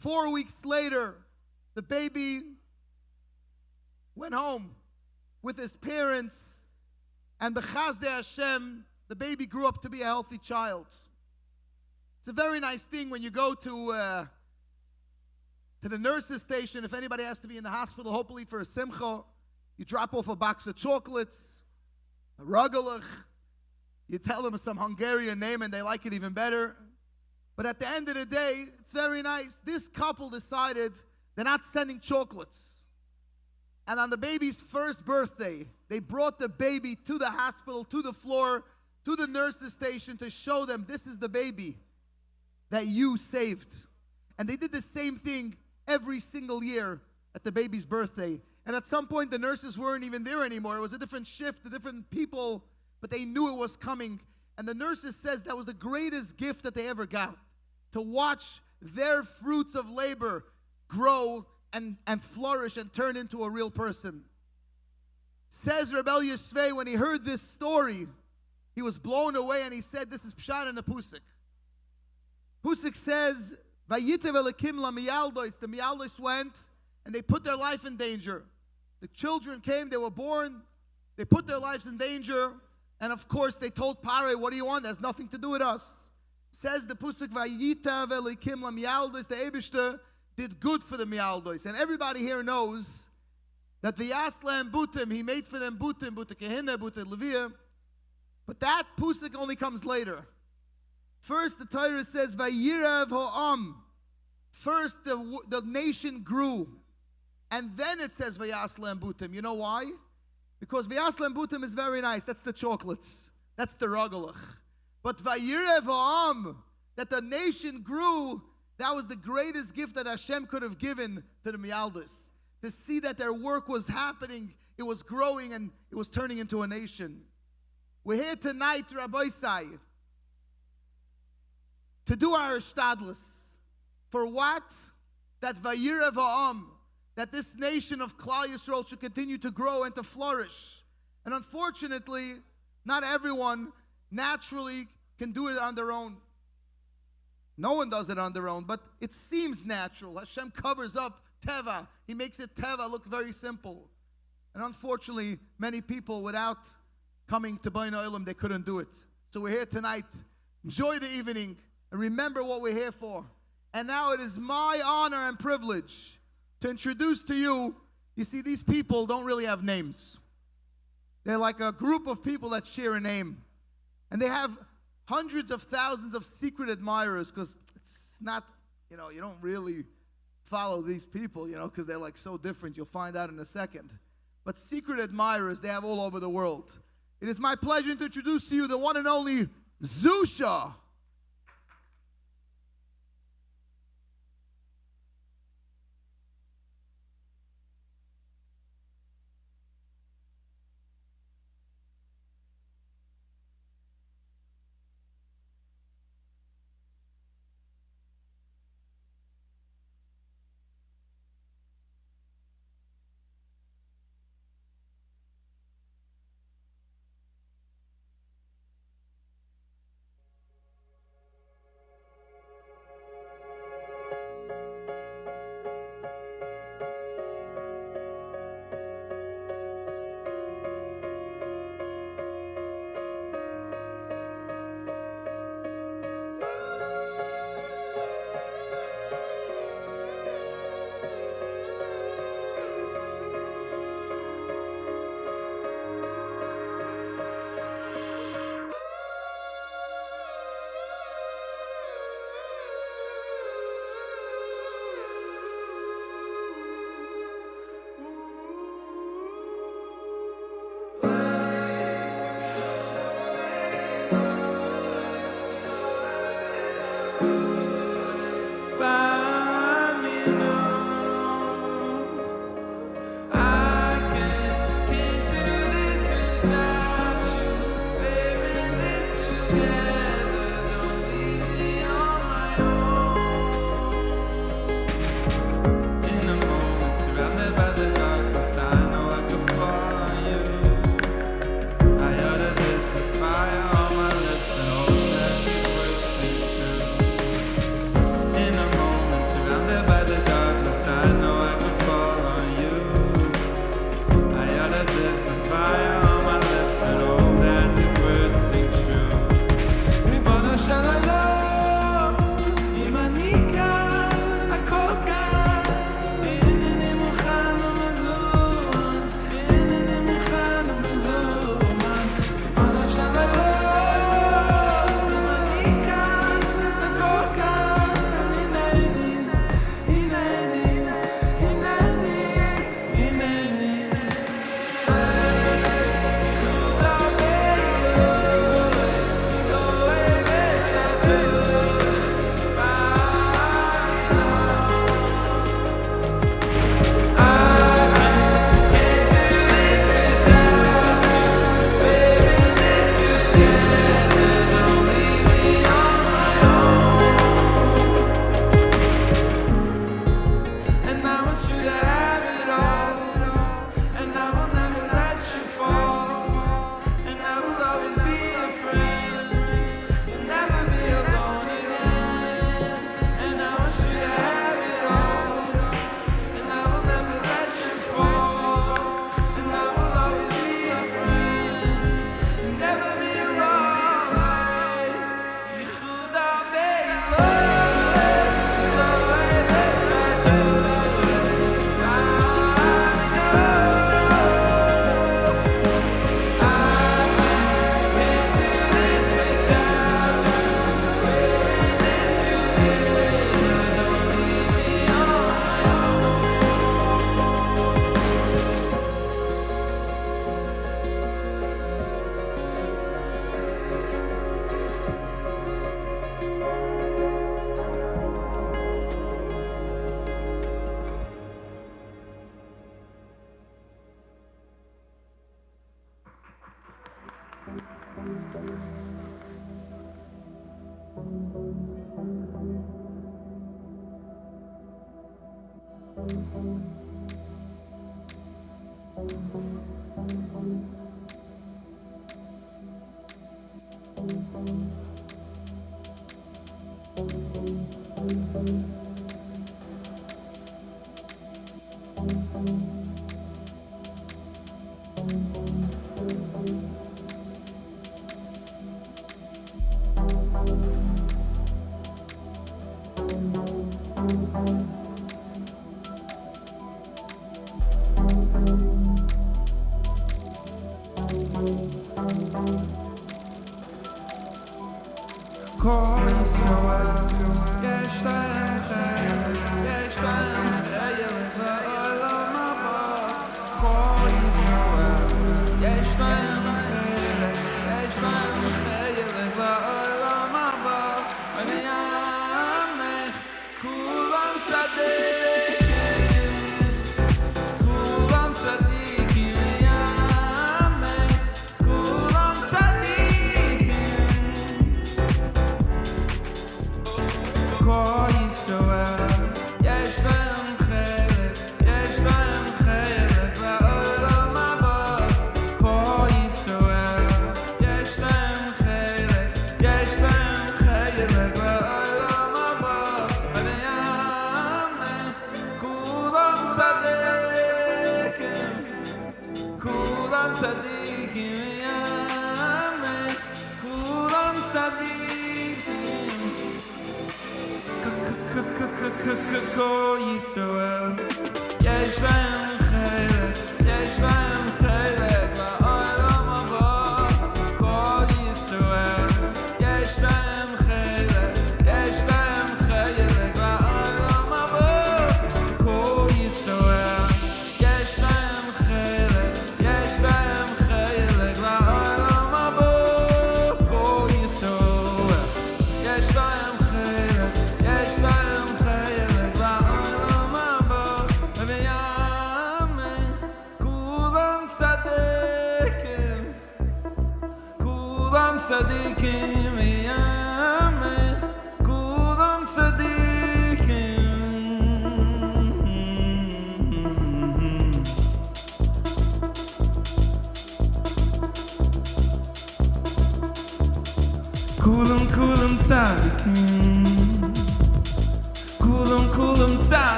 4 weeks later, the baby went home with his parents, and b'chazdei Hashem, the baby grew up to be a healthy child. It's a very nice thing when you go to the nurse's station. If anybody has to be in the hospital, hopefully for a simcha, you drop off a box of chocolates, a rugelach. You tell them some Hungarian name and they like it even better. But at the end of the day, it's very nice. This couple decided they're not sending chocolates. And on the baby's first birthday, they brought the baby to the hospital, to the floor, to the nurse's station to show them this is the baby that you saved. And they did the same thing every single year at the baby's birthday. And at some point, the nurses weren't even there anymore. It was a different shift, a different people, but they knew it was coming. And the nurses says that was the greatest gift that they ever got, to watch their fruits of labor grow and flourish and turn into a real person. Says Rebel Yisvei, when he heard this story, he was blown away, and he said, this is Pshat in the Pusik. Pusik says, Vayitev Elokim LaMiyaldos. The Miyaldos went, and they put their life in danger. The children came, they were born, they put their lives in danger, and of course they told Pare, what do you want? It has nothing to do with us. Says the Pusik, Vayitev Elokim LaMiyaldos. The Eibishter did good for the Miyaldos. And everybody here knows that V'yaslam Butim, he made for them Butim, Buta Kehina, Buta Levia. But that Pusik only comes later. First, the Torah says, Vayirav Ha'am. First, the nation grew. And then it says, Vayaslam Butim. You know why? Because Vayaslam Butim is very nice. That's the chocolates. That's the rugelach. But Vayirav Ha'am, that the nation grew, that was the greatest gift that Hashem could have given to the Miyaldos. To see that their work was happening, it was growing, and it was turning into a nation. We're here tonight, Rabbi Sai, to do our shtadlis. For what? That Vayirav Ha'am, that this nation of Klal Yisrael should continue to grow and to flourish. And unfortunately, not everyone naturally can do it on their own. No one does it on their own, but it seems natural. Hashem covers up Teva. He makes it Teva look very simple. And unfortunately, many people, without coming to Bonei Olam, they couldn't do it. So we're here tonight. Enjoy the evening and remember what we're here for. And now it is my honor and privilege to introduce to you, you see, these people don't really have names. They're like a group of people that share a name. And they have hundreds of thousands of secret admirers, because it's not, you don't really follow these people, because they're like so different. You'll find out in a second. But secret admirers, they have all over the world. It is my pleasure to introduce to you the one and only Zusha.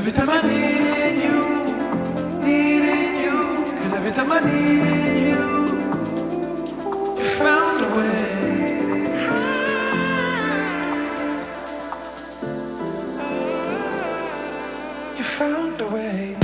every time I needed you, 'cause every time I needed you, you found a way. You found a way.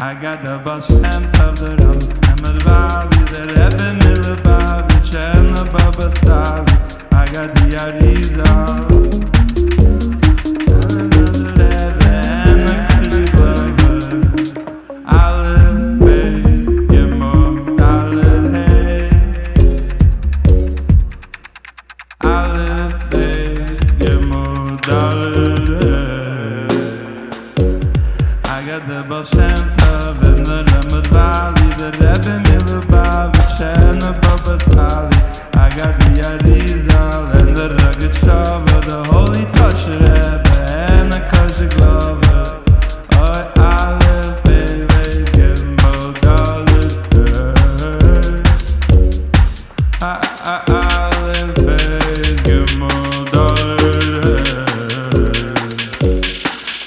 I got the bus stamp of the rum, and the valley, the Rebbe Milubavitch, and the Baba Sali. I got the Arizal, and the Rebbe, and the Kushi Glover. I live base, Yemo, Dalit, hey. I live base, Yemo, Dalit, hey. I got the Baal Shem Tov and the Ramad Valley, the Rebbe Milubavitch and the Baba Sali. I got the Arizal and the Rugged Shava, the Holy Touch Rebbe and the Kosher Glover. Oh, I live, baby, get more dollars. I live, baby, get more dollars.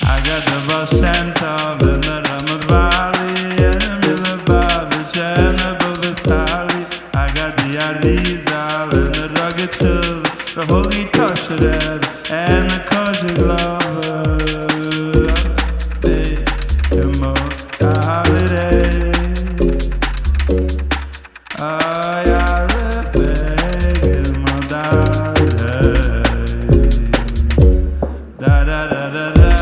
I got the Baal Shem Tov and the Ramad Valley and the Milubavitch and the Baba Sali. I got the Arizal and the Rugged Shul, the Holy Touch Rebbe and the Kosher Glover. Hey, come on, holiday. Oh, yeah, Rebbe, come on, da da da da da da.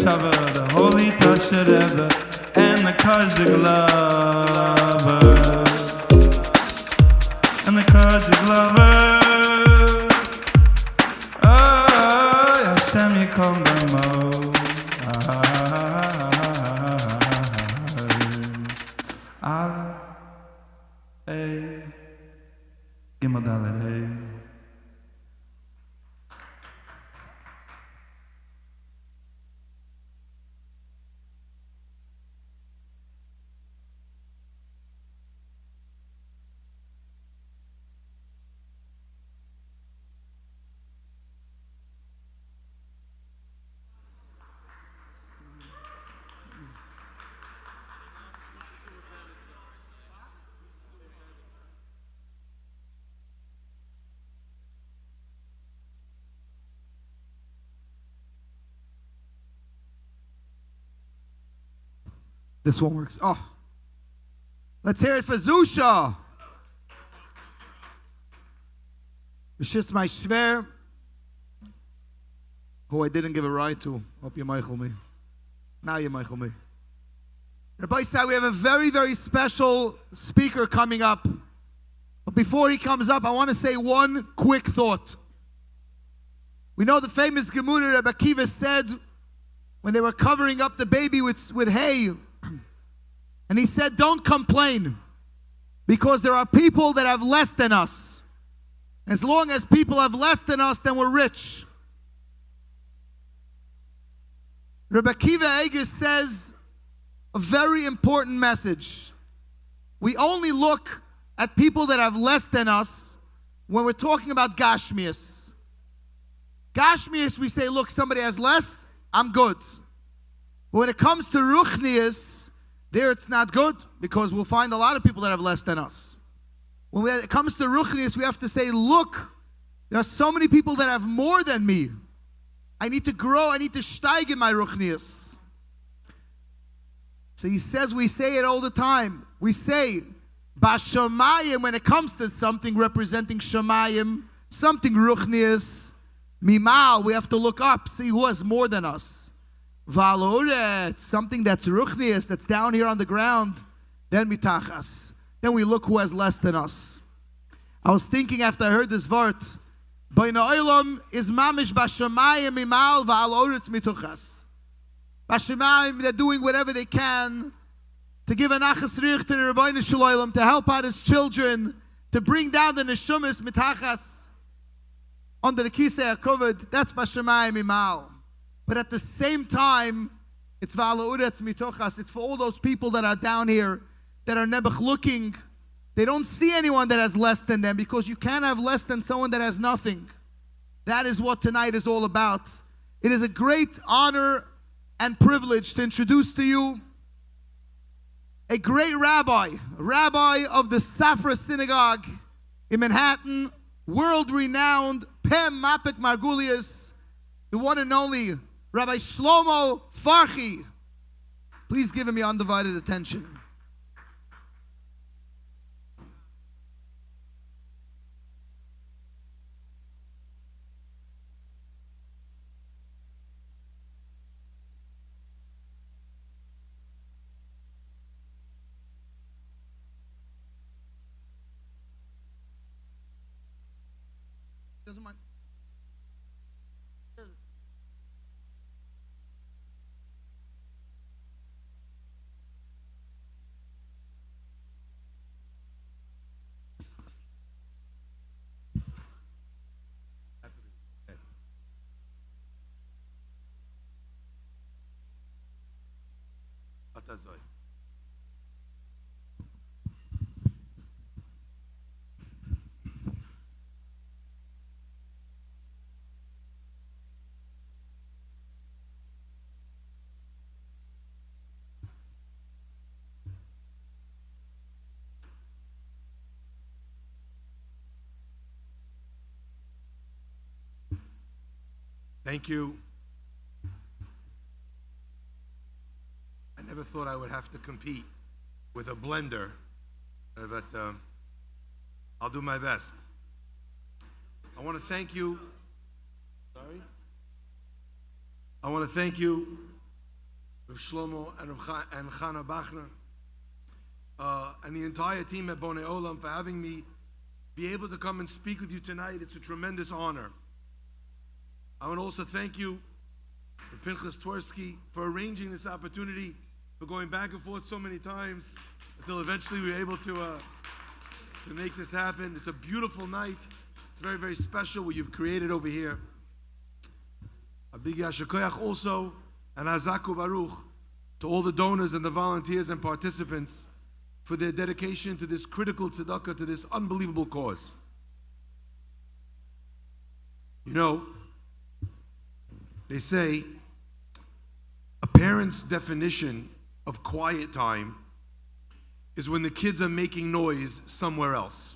The Holy Touch Rebbe and the Kosher Glover and the Kosher Glover. Oh, Hashem Yikom Damo. Allah, hey, Gimel Dalet, hey. This one works. Oh. Let's hear it for Zusha. Rishis my Shver, who I didn't give a right to. Hope you Michael me. Now you Michael me. Rabbi said we have a very, very special speaker coming up. But before he comes up, I want to say one quick thought. We know the famous Gemara Rabbi Akiva said when they were covering up the baby with hay, and he said, don't complain, because there are people that have less than us. As long as people have less than us, then we're rich. Rabbi Akiva Eger says a very important message. We only look at people that have less than us when we're talking about Gashmias. Gashmias, we say, look, somebody has less, I'm good. But when it comes to Ruchnias, there it's not good, because we'll find a lot of people that have less than us. When it comes to Ruchnias, we have to say, look, there are so many people that have more than me. I need to grow, I need to steig in my Ruchnias. So he says, we say it all the time. We say, Bashamayim, when it comes to something representing Shamayim, something Ruchnias, Mimal, we have to look up, see who has more than us. Valoret, something that's ruchnias, that's down here on the ground, then mitachas. Then we look who has less than us. I was thinking after I heard this word, Bonei Olam is mamish bashamayim imal valoret mituchas. Bashamayim, they're doing whatever they can to give an achas rich to the Rebbeinu Shalom, to help out his children, to bring down the neshumas mitachas. under the Kisei HaKovod, that's Bashamayim Imal. But at the same time, it's V'ala Uretz Mitochas. It's for all those people that are down here that are nebuch looking. They don't see anyone that has less than them, because you can't have less than someone that has nothing. That is what tonight is all about. It is a great honor and privilege to introduce to you a great rabbi of the Safra Synagogue in Manhattan, world-renowned Pem Mapik Margulius, the one and only Rabbi Shlomo Farchi. Please give him your undivided attention. Doesn't mind. Thank you. I never thought I would have to compete with a blender, but I'll do my best. I want to thank you. Sorry? I want to thank you, Rav Shlomo and Chana Bachner, and the entire team at Bonei Olam for having me be able to come and speak with you tonight. It's a tremendous honor. I want to also thank you, Pinchas Twersky, for arranging this opportunity, for going back and forth so many times until eventually we were able to make this happen. It's a beautiful night. It's very, very special what you've created over here. A big yashakoyach also, and Hazaku Baruch, to all the donors and the volunteers and participants for their dedication to this critical tzedakah, to this unbelievable cause. You know, they say a parent's definition of quiet time is when the kids are making noise somewhere else.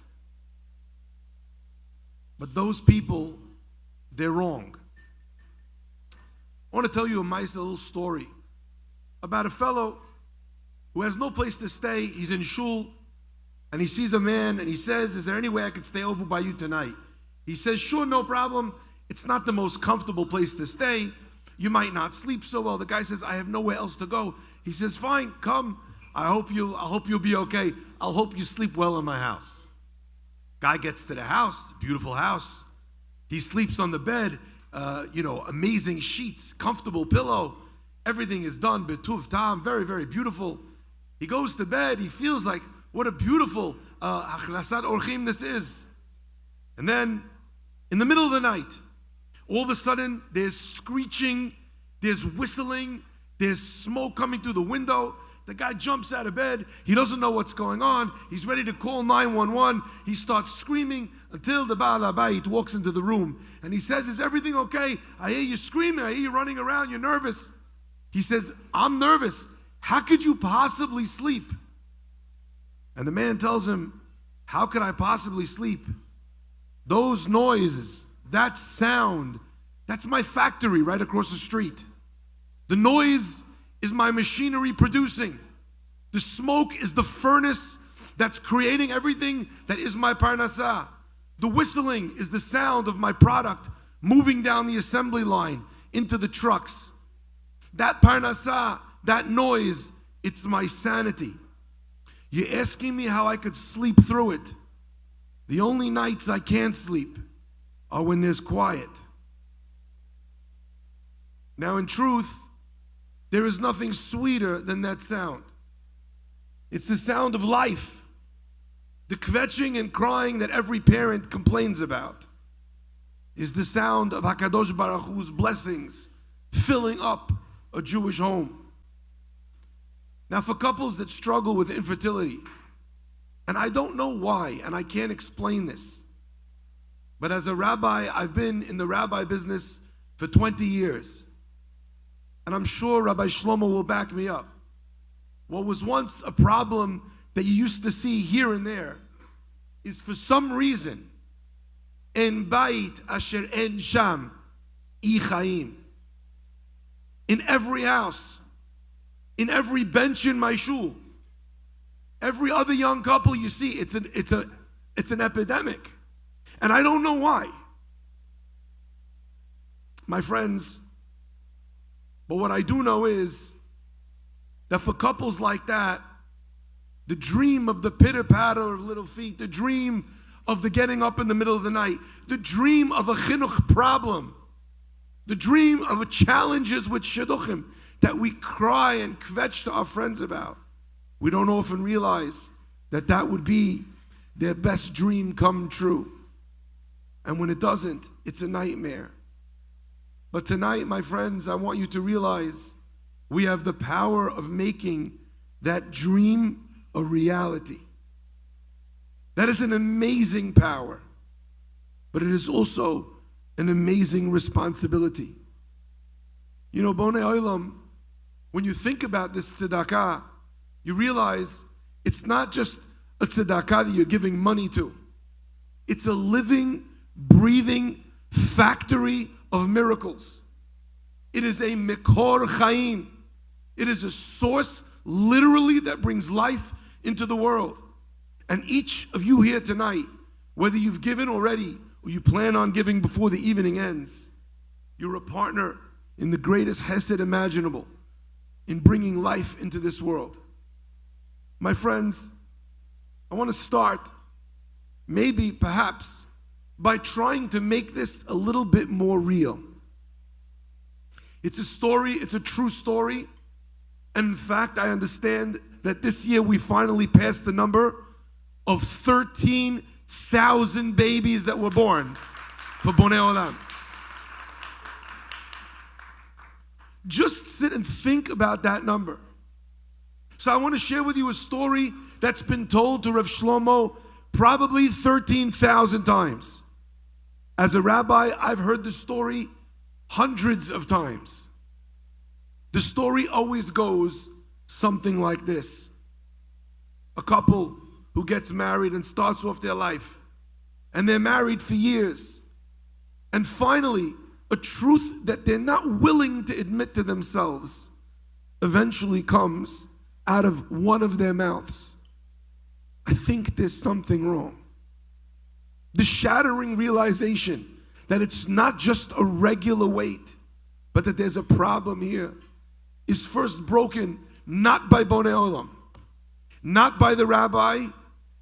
But those people, they're wrong. I want to tell you a nice little story about a fellow who has no place to stay. He's in shul, and he sees a man, and he says, "Is there any way I could stay over by you tonight?" He says, "Sure, no problem. It's not the most comfortable place to stay. You might not sleep so well." The guy says, "I have nowhere else to go." He says, "Fine, come. I hope you'll be okay. I'll hope you sleep well in my house." Guy gets to the house, beautiful house. He sleeps on the bed, amazing sheets, comfortable pillow. Everything is done, betuv tam, very, very beautiful. He goes to bed. He feels like, what a beautiful achnasat orchim this is. And then, in the middle of the night, all of a sudden, there's screeching, there's whistling, there's smoke coming through the window. The guy jumps out of bed. He doesn't know what's going on. He's ready to call 911. He starts screaming until the Baal HaBayit walks into the room. And he says, "Is everything okay? I hear you screaming. I hear you running around. You're nervous." He says, "I'm nervous. How could you possibly sleep?" And the man tells him, "How could I possibly sleep? Those noises, that sound, that's my factory right across the street. The noise is my machinery producing. The smoke is the furnace that's creating everything that is my parnasah. The whistling is the sound of my product moving down the assembly line into the trucks. That parnasah, that noise, it's my sanity. You're asking me how I could sleep through it. The only nights I can't sleep are when there's quiet." Now, in truth, there is nothing sweeter than that sound. It's the sound of life, the kvetching and crying that every parent complains about. is the sound of HaKadosh Baruch Hu's blessings filling up a Jewish home. Now, for couples that struggle with infertility, and I don't know why, and I can't explain this, but as a rabbi, I've been in the rabbi business for 20 years. And I'm sure Rabbi Shlomo will back me up. What was once a problem that you used to see here and there is, for some reason, en bait asher en sham I chaim. In every house, in every bench in my shul, every other young couple you see, it's an epidemic. And I don't know why. My friends, but what I do know is that for couples like that, the dream of the pitter-patter of little feet, the dream of the getting up in the middle of the night, the dream of a chinuch problem, the dream of challenges with shidduchim that we cry and kvetch to our friends about, we don't often realize that that would be their best dream come true. And when it doesn't, it's a nightmare. But tonight, my friends, I want you to realize we have the power of making that dream a reality. That is an amazing power, but it is also an amazing responsibility. You know, Bonei Olam, when you think about this tzedakah, you realize it's not just a tzedakah that you're giving money to. It's a living, breathing factory of miracles. It is a mikor chaim. It is a source, literally, that brings life into the world. And each of you here tonight, whether you've given already or you plan on giving before the evening ends, you're a partner in the greatest hesed imaginable in bringing life into this world. My friends, I want to start, maybe, perhaps, by trying to make this a little bit more real. It's a story, it's a true story. And in fact, I understand that this year we finally passed the number of 13,000 babies that were born for Bonei Olam. Just sit and think about that number. So I want to share with you a story that's been told to Rav Shlomo probably 13,000 times. As a rabbi, I've heard the story hundreds of times. The story always goes something like this. A couple who gets married and starts off their life, and they're married for years. And finally, a truth that they're not willing to admit to themselves eventually comes out of one of their mouths. I think there's something wrong. The shattering realization that it's not just a regular weight, but that there's a problem here, is first broken not by Bonei Olam, not by the rabbi,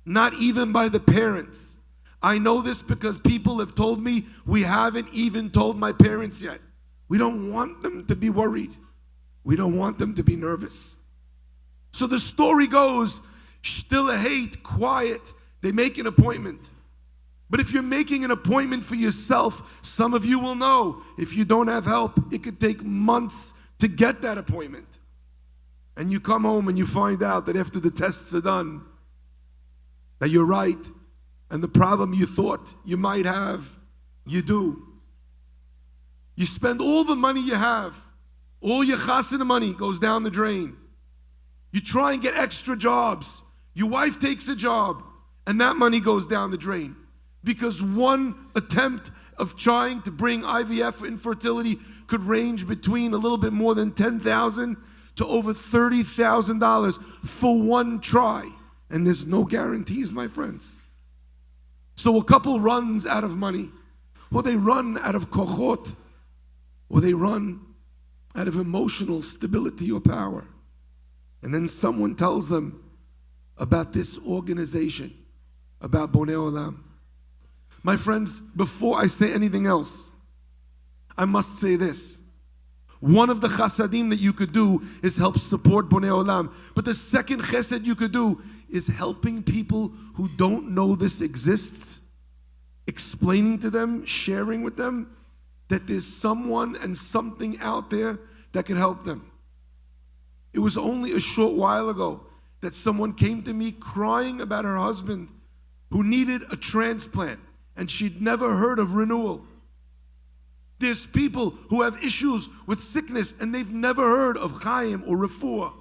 not even by the parents. I know this because people have told me, we haven't even told my parents yet. We don't want them to be worried. We don't want them to be nervous. So the story goes, still a hate, quiet, they make an appointment. But if you're making an appointment for yourself, some of you will know, if you don't have help, it could take months to get that appointment. And you come home and you find out that after the tests are done, that you're right, and the problem you thought you might have, you do. You spend all the money you have, all your chasana money goes down the drain. You try and get extra jobs. Your wife takes a job, and that money goes down the drain. Because one attempt of trying to bring IVF for infertility could range between a little bit more than $10,000 to over $30,000 for one try. And there's no guarantees, my friends. So a couple runs out of money, or they run out of kochot, or they run out of emotional stability or power. And then someone tells them about this organization, about Bonei Olam. My friends, before I say anything else, I must say this. One of the chasadim that you could do is help support Bonei Olam. But the second chesed you could do is helping people who don't know this exists. explaining to them, sharing with them that there's someone and something out there that can help them. It was only a short while ago that someone came to me crying about her husband who needed a transplant and she'd never heard of renewal. There's people who have issues with sickness and they've never heard of Chaim or Refuah.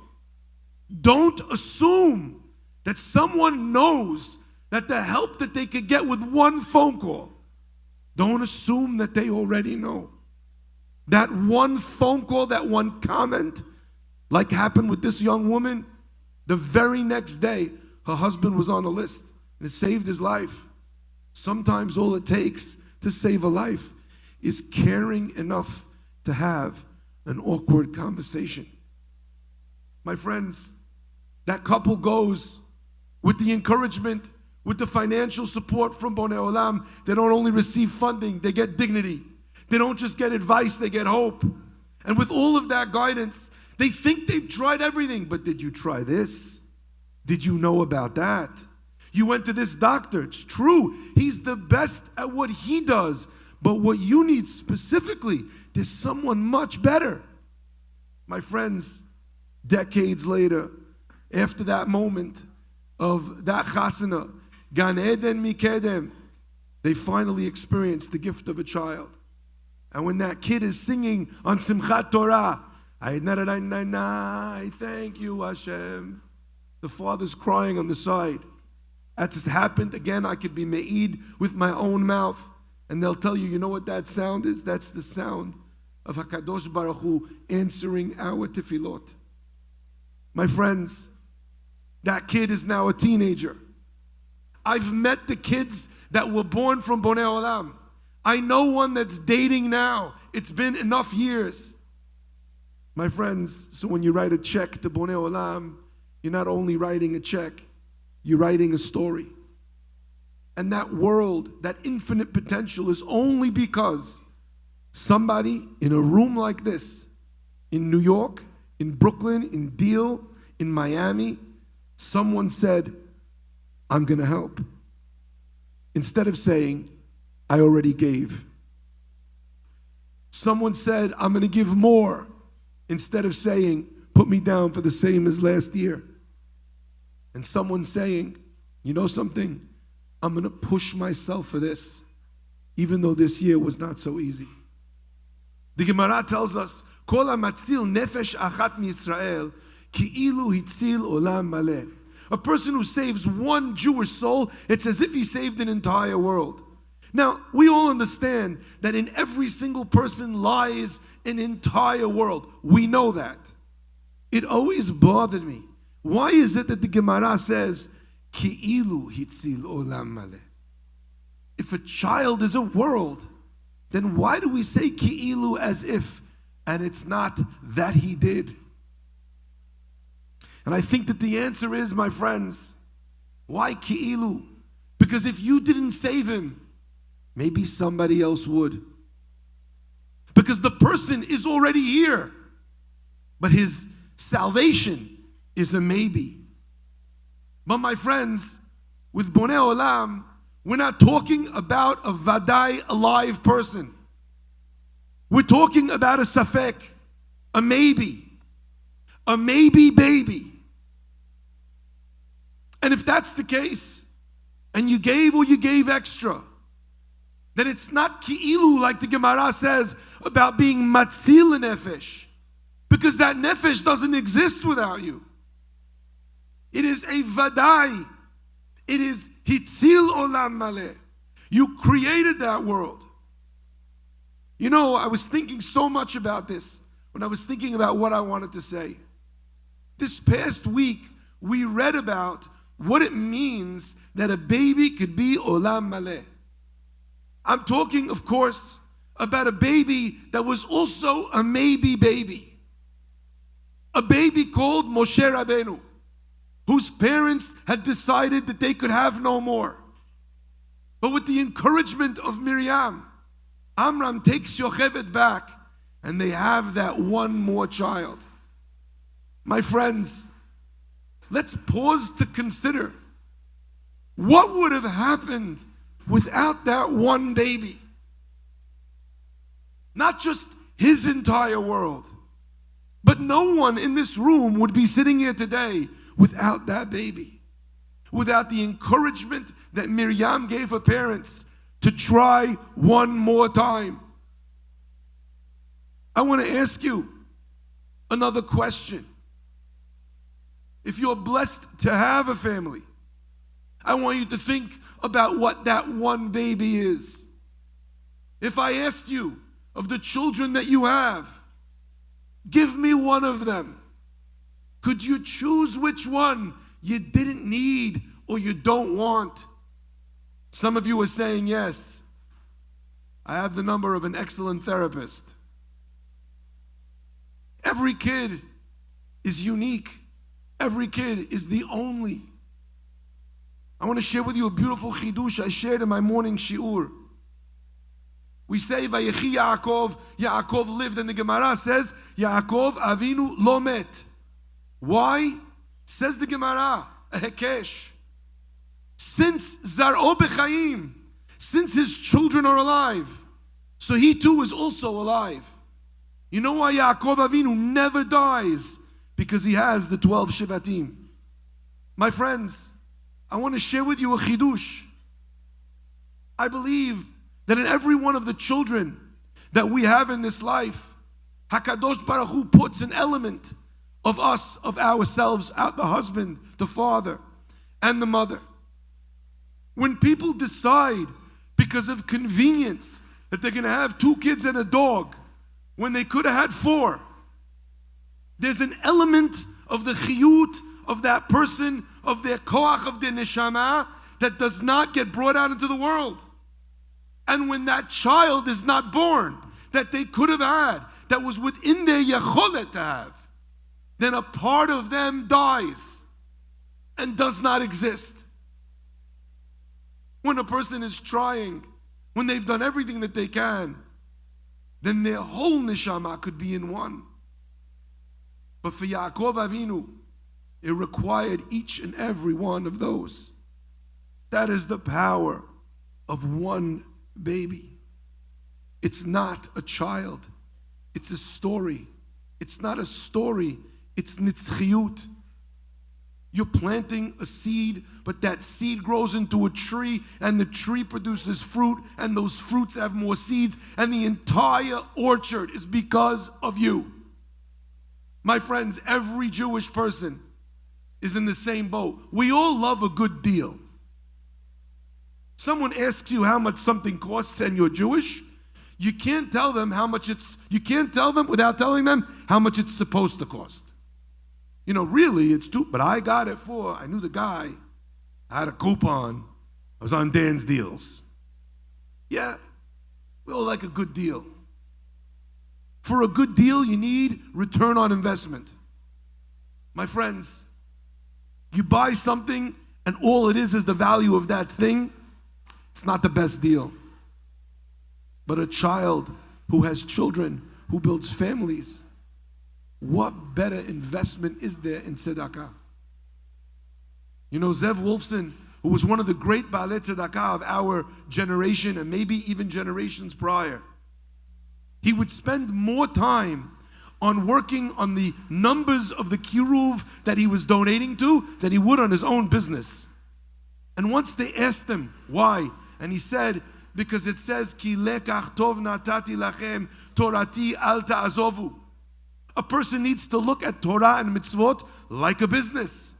Don't assume that someone knows that the help that they could get with one phone call. Don't assume that they already know. That one phone call, that one comment, like happened with this young woman, the very next day, her husband was on the list and it saved his life. Sometimes all it takes to save a life is caring enough to have an awkward conversation. My friends, that couple goes with the encouragement, with the financial support from Bonei Olam. They don't only receive funding, they get dignity. They don't just get advice, they get hope. And with all of that guidance, they think they've tried everything. But did you try this? Did you know about that? You went to this doctor. It's true, he's the best at what he does. But what you need specifically, there's someone much better. My friends, decades later, after that moment of that chasana, Gan Eden Mikedem, they finally experienced the gift of a child. And when that kid is singing on Simchat Torah, I thank you, Hashem, the father's crying on the side. That's happened again. I could be me'id with my own mouth. And they'll tell you, you know what that sound is? That's the sound of HaKadosh Baruch Hu answering our tefillot. My friends, that kid is now a teenager. I've met the kids that were born from Bonei Olam. I know one that's dating now. It's been enough years. My friends, so when you write a check to Bonei Olam, you're not only writing a check, you're writing a story. And that world, that infinite potential is only because somebody in a room like this, in New York, in Brooklyn, in Deal, in Miami, someone said, I'm going to help. Instead of saying, I already gave. Someone said, I'm going to give more. Instead of saying, put me down for the same as last year. And someone saying, you know something? I'm going to push myself for this, even though this year was not so easy. The Gemara tells us, Kol hamatzil nefesh achat miYisrael, ki'ilu hitzil olam maleh. A person who saves one Jewish soul, it's as if he saved an entire world. Now, we all understand that in every single person lies an entire world. We know that. It always bothered me. Why is it that the Gemara says, Ki'ilu hitzil olam maleh? If a child is a world, then why do we say ki'ilu as if, and it's not that he did? And I think that the answer is, my friends, why ki'ilu? Because if you didn't save him, maybe somebody else would. Because the person is already here, but his salvation is a maybe. But my friends, with Bonei Olam, we're not talking about a vadai, alive person. We're talking about a safek, a maybe baby. And if that's the case, and you gave or you gave extra, then it's not ki'ilu like the Gemara says about being matzil nefesh, because that nefesh doesn't exist without you. It is a vadai. It is hitzil olam maleh. You created that world. You know, I was thinking so much about this when I was thinking about what I wanted to say. This past week, we read about what it means that a baby could be olam maleh. I'm talking, of course, about a baby that was also a maybe baby. A baby called Moshe Rabbeinu, whose parents had decided that they could have no more. But with the encouragement of Miriam, Amram takes Yocheved back, and they have that one more child. My friends, let's pause to consider what would have happened without that one baby, not just his entire world, but no one in this room would be sitting here today without that baby, without the encouragement that Miriam gave her parents to try one more time. I want to ask you another question. If you're blessed to have a family, I want you to think about what that one baby is. If I asked you, of the children that you have, give me one of them, could you choose which one you didn't need or you don't want? Some of you are saying yes. I have the number of an excellent therapist. Every kid is unique. Every kid is the only. I want to share with you a beautiful chidush I shared in my morning shiur. We say, Vayechi Yaakov, Yaakov lived, and the Gemara says, Yaakov Avinu lo met. Why? Says the Gemara, a hekesh. Since Zar'o b'chaim, since his children are alive, so he too is also alive. You know why Yaakov Avinu never dies? Because he has the 12 Shivatim. My friends, I want to share with you a chidush. I believe that in every one of the children that we have in this life, HaKadosh Baruch Hu puts an element of us, of ourselves, out the husband, the father, and the mother. When people decide, because of convenience, that they're going to have 2 kids and a dog, when they could have had 4, there's an element of the chiyut of that person, of their koach, of their neshama, that does not get brought out into the world. And when that child is not born, that they could have had, that was within their yacholet to have, then a part of them dies and does not exist. When a person is trying, when they've done everything that they can, then their whole neshama could be in one. But for Yaakov Avinu, it required each and every one of those. That is the power of one baby. It's not a child. It's a story. It's not a story. It's nitzchiyut. You're planting a seed, but that seed grows into a tree, and the tree produces fruit, and those fruits have more seeds, and the entire orchard is because of you. My friends, every Jewish person is in the same boat. We all love a good deal. Someone asks you how much something costs and you're Jewish, you can't tell them how much you can't tell them without telling them how much it's supposed to cost. You know, really, it's but I got it for, I knew the guy, I had a coupon, I was on Dan's deals. Yeah, we all like a good deal. For a good deal, you need return on investment. My friends, you buy something and all it is the value of that thing, it's not the best deal. But a child who has children, who builds families, what better investment is there in tzedakah? You know, Zev Wolfson, who was one of the great Baalei Tzedakah of our generation and maybe even generations prior, he would spend more time on working on the numbers of the kiruv that he was donating to than he would on his own business. And once they asked him why, and he said, because it says, Ki lekach tov natati lachem, torati al ta'azovu. A person needs to look at Torah and mitzvot like a business.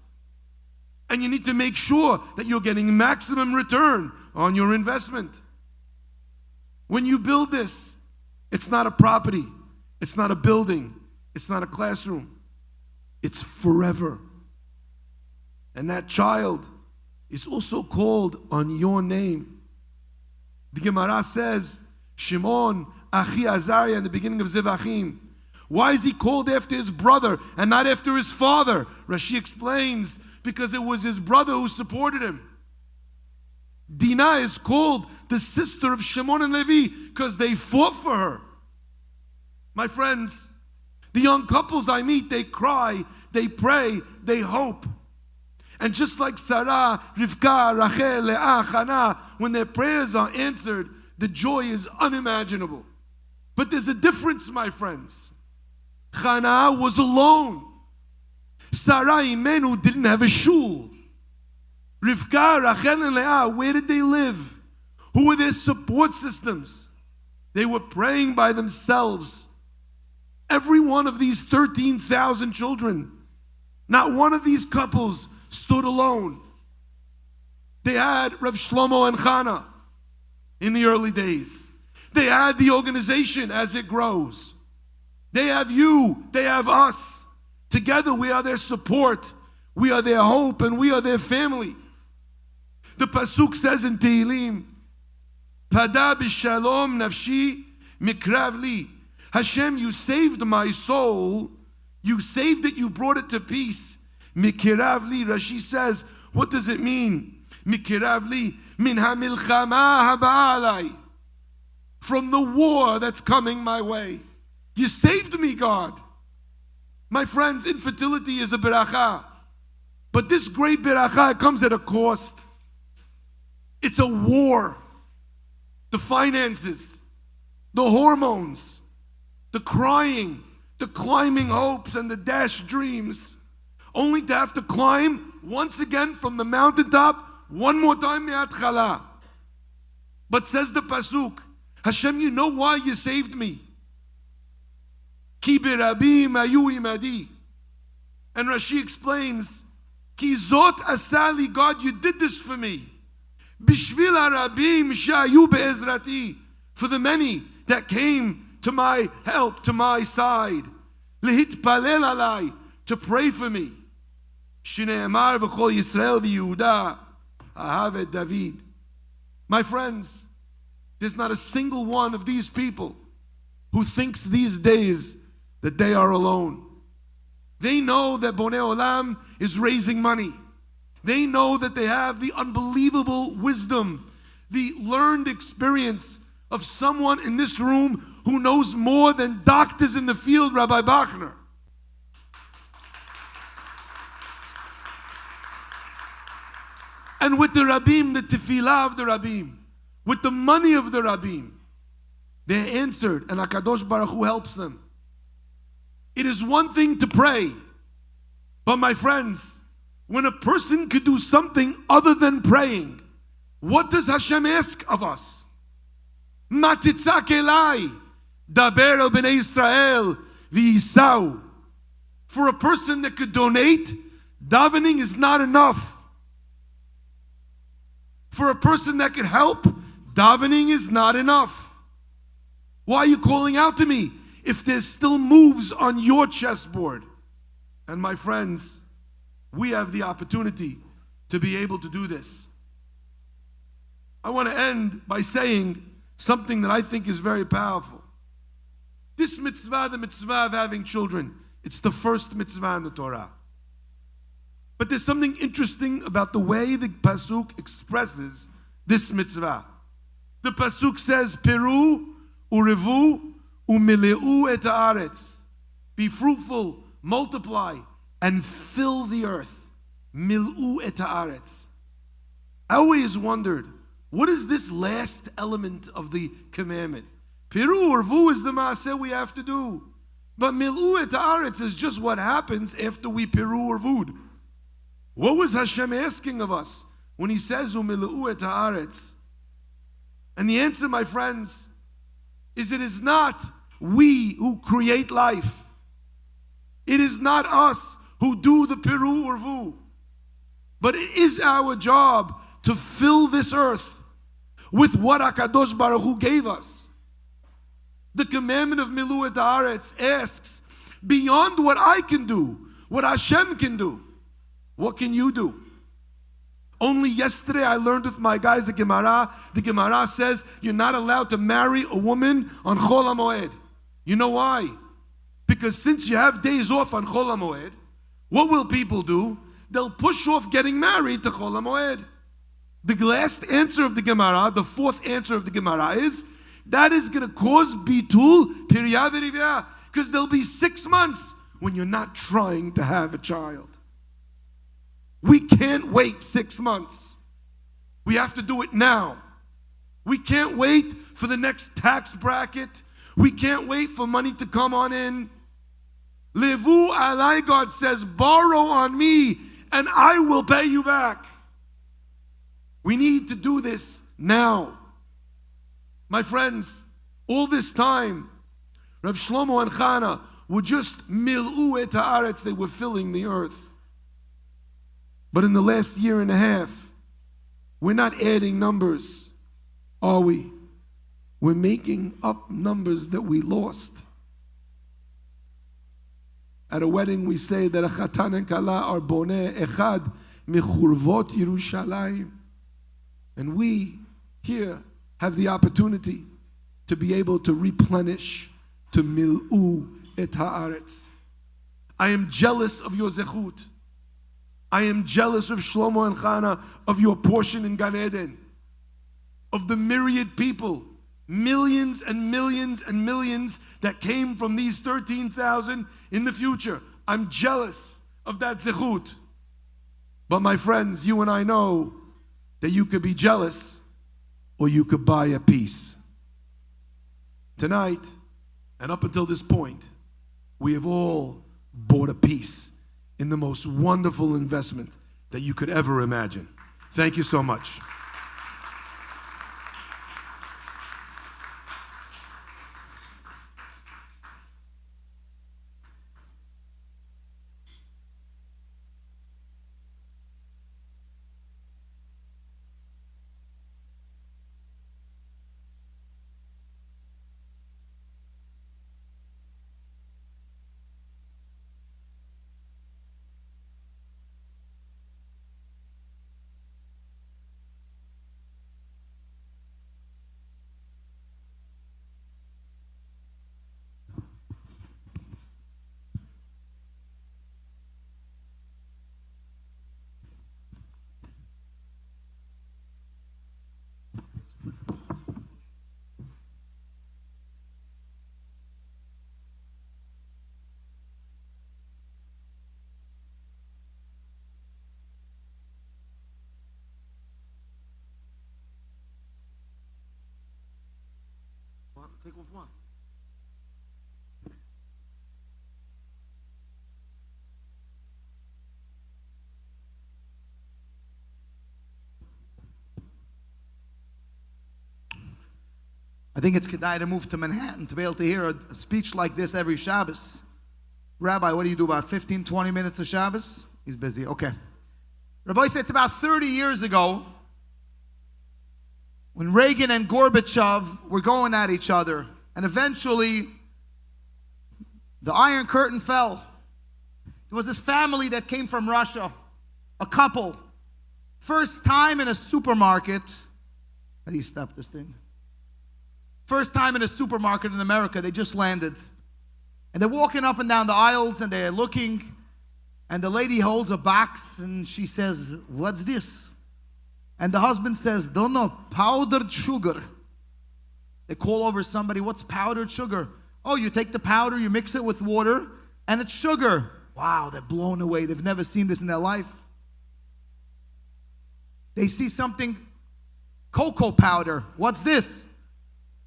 And you need to make sure that you're getting maximum return on your investment. When you build this, it's not a property, it's not a building, it's not a classroom. It's forever. And that child is also called on your name. The Gemara says, Shimon, Achi Azariah, in the beginning of Zevachim. Why is he called after his brother and not after his father? Rashi explains, because it was his brother who supported him. Dinah is called the sister of Shimon and Levi because they fought for her. My friends, the young couples I meet, they cry, they pray, they hope. And just like Sarah, Rivka, Rachel, Leah, Hannah, when their prayers are answered, the joy is unimaginable. But there's a difference, my friends. Hannah was alone. Sarah Imenu didn't have a shul. Rivka, Rachel, and Leah, where did they live? Who were their support systems? They were praying by themselves. Every one of these 13,000 children, not one of these couples stood alone. They had Rav Shlomo and Chana in the early days. They had the organization as it grows. They have you, they have us. Together we are their support, we are their hope, and we are their family. The Pasuk says in Tehillim, Pada b'shalom nafshi mikrav li. Hashem, you saved my soul. You saved it, you brought it to peace. Mikirav li, Rashi says, what does it mean? Mikirav li, min hamilchama haba'alai. From the war that's coming my way. You saved me, God. My friends, infertility is a beracha. But this great beracha comes at a cost. It's a war. The finances, the hormones, the crying, the climbing hopes and the dashed dreams, only to have to climb once again from the mountaintop, one more time me'atchala. But says the Pasuk, Hashem, you know why you saved me. Ki berabim ayu imadi. And Rashi explains, Ki zot asali, God, you did this for me. Bishvil harabim shayu be'ezrati. For the many that came to my help, to my side. Lehitpalel alai, to pray for me. Shne'emar v'chol Yisrael v'Yehuda ahav et David. My friends, there's not a single one of these people who thinks these days that they are alone. They know that Bonei Olam is raising money. They know that they have the unbelievable wisdom, the learned experience of someone in this room who knows more than doctors in the field, Rabbi Bachner. And with the Rabbim, the tefillah of the Rabbim, with the money of the Rabbim, they answered, and HaKadosh Baruch Hu helps them. It is one thing to pray, but my friends, when a person could do something other than praying, what does Hashem ask of us? Matitzak elai, daber el bnei Israel v'yisau. For a person that could donate, davening is not enough. For a person that could help, davening is not enough. Why are you calling out to me if there's still moves on your chessboard? And my friends, we have the opportunity to be able to do this. I want to end by saying something that I think is very powerful. This mitzvah, the mitzvah of having children, it's the first mitzvah in the Torah. But there's something interesting about the way the Pasuk expresses this mitzvah. The Pasuk says, Peru, urevu, umileu et haaretz. Be fruitful, multiply, and fill the earth. Mil'u et haaretz. I always wondered, what is this last element of the commandment? Peru urevu is the maaseh we have to do. But mil'u et haaretz is just what happens after we peru urvud. What was Hashem asking of us when He says, Umil'u et haaretz? And the answer, my friends, is it is not we who create life. It is not us who do the Peru Urvu. But it is our job to fill this earth with what HaKadosh Baruch Hu gave us. The commandment of Milu et haaretz asks, beyond what I can do, what Hashem can do, what can you do? Only yesterday I learned with my guys a Gemara. The Gemara says you're not allowed to marry a woman on Chol HaMoed. You know why? Because since you have days off on Chol HaMoed, what will people do? They'll push off getting married to Chol HaMoed. The last answer of the Gemara, the fourth answer of the Gemara is, that is going to cause bitul pirya v'rivya, because there'll be 6 months when you're not trying to have a child. We can't wait 6 months. We have to do it now. We can't wait for the next tax bracket. We can't wait for money to come on in. Levu alai, God says, borrow on me and I will pay you back. We need to do this now. My friends, all this time, Rav Shlomo and Chana were just mil'u et haaretz, they were filling the earth. But in the last year and a half, we're not adding numbers, are we? We're making up numbers that we lost. At a wedding, we say that a chatan and kala are bonei echad mechurvot Yerushalayim. And we here have the opportunity to be able to replenish, to mil'u et haaretz. I am jealous of your zechut. I am jealous of Shlomo and Chana, of your portion in Gan Eden, of the myriad people, millions and millions and millions that came from these 13,000 in the future. I'm jealous of that zechut. But my friends, you and I know that you could be jealous or you could buy a piece. Tonight, and up until this point, we have all bought a piece in the most wonderful investment that you could ever imagine. Thank you so much. Take off one. I think it's kedai to move to Manhattan to be able to hear a speech like this every Shabbos. Rabbi, what do you do, about 15, 20 minutes of Shabbos? He's busy, okay. Rabbi said it's about 30 years ago when Reagan and Gorbachev were going at each other, and eventually the Iron Curtain fell. There was this family that came from Russia, a couple. First time in a supermarket. How do you stop this thing? First time in a supermarket in America, they just landed. And they're walking up and down the aisles and they're looking, and the lady holds a box and she says, "What's this?" And the husband says, "Don't know, powdered sugar." They call over somebody, "What's powdered sugar?" "Oh, you take the powder, you mix it with water, and it's sugar." Wow, they're blown away. They've never seen this in their life. They see something, cocoa powder. "What's this?"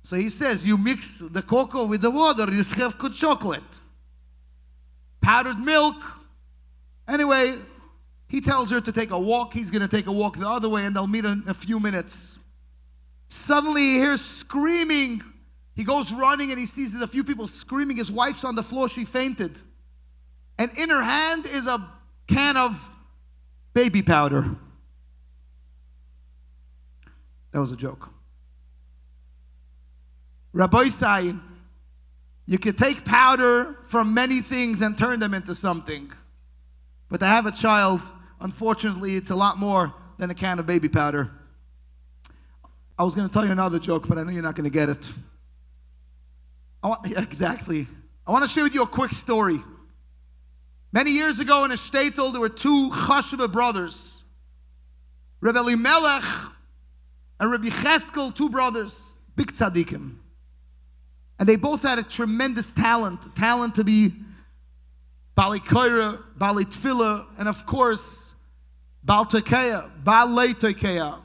So he says, "You mix the cocoa with the water, you have good chocolate." Powdered milk. Anyway, he tells her to take a walk. He's going to take a walk the other way, and they'll meet in a few minutes. Suddenly he hears screaming. He goes running, and he sees that a few people screaming. His wife's on the floor. She fainted. And in her hand is a can of baby powder. That was a joke. Rabbi say, you can take powder from many things and turn them into something. But to have a child, unfortunately, it's a lot more than a can of baby powder. I was going to tell you another joke, but I know you're not going to get it. Exactly. I want to share with you a quick story. Many years ago in a shtetl, there were two Chashuva brothers. Rabbi Elimelech and Rabbi Cheskel, two brothers, big tzaddikim. And they both had a tremendous talent to be Bali Koira, Bali Tefillah, and of course, Baal Tekeya, Baal Lei Tekeya.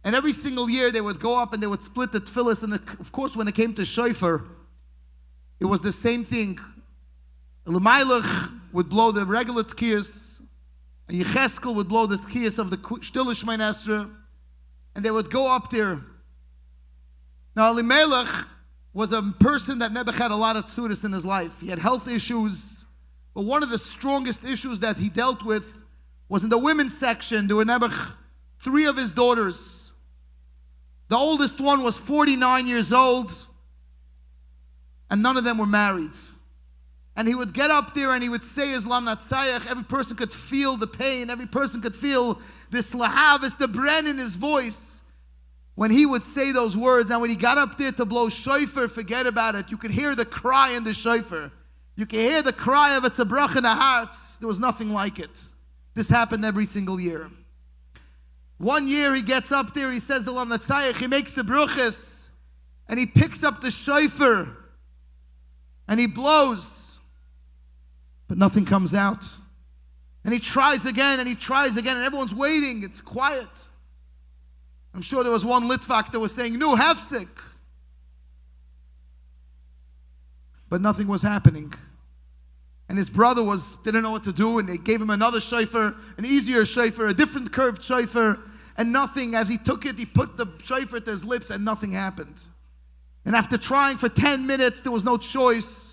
And every single year they would go up and they would split the tefillas. And of course, when it came to shofar, it was the same thing. L'mailach would blow the regular tkiyas, and Yecheskel would blow the tkiyas of the Stille Shemay Esrei, and they would go up there. Now, Elimelech was a person that never had a lot of tzuris in his life. He had health issues, but one of the strongest issues that he dealt with was in the women's section. There were never 3 of his daughters. The oldest one was 49 years old, and none of them were married. And he would get up there and he would say Islam Natsayach. Every person could feel the pain. Every person could feel this lahavis, the bren in his voice when he would say those words. And when he got up there to blow shofar, forget about it. You could hear the cry in the shofar. You could hear the cry of it's a brach in the heart. There was nothing like it. This happened every single year. One year he gets up there, he says the Olam Natsayach, he makes the bruches, and he picks up the shofar, and he blows. But nothing comes out. And he tries again, and he tries again, and everyone's waiting. It's quiet. I'm sure there was one Litvak that was saying, "No, hefsek." But nothing was happening. And his brother didn't know what to do, and they gave him another shofar, an easier shofar, a different curved shofar, and nothing. As he took it, he put the shofar to his lips, and nothing happened. And after trying for 10 minutes, there was no choice.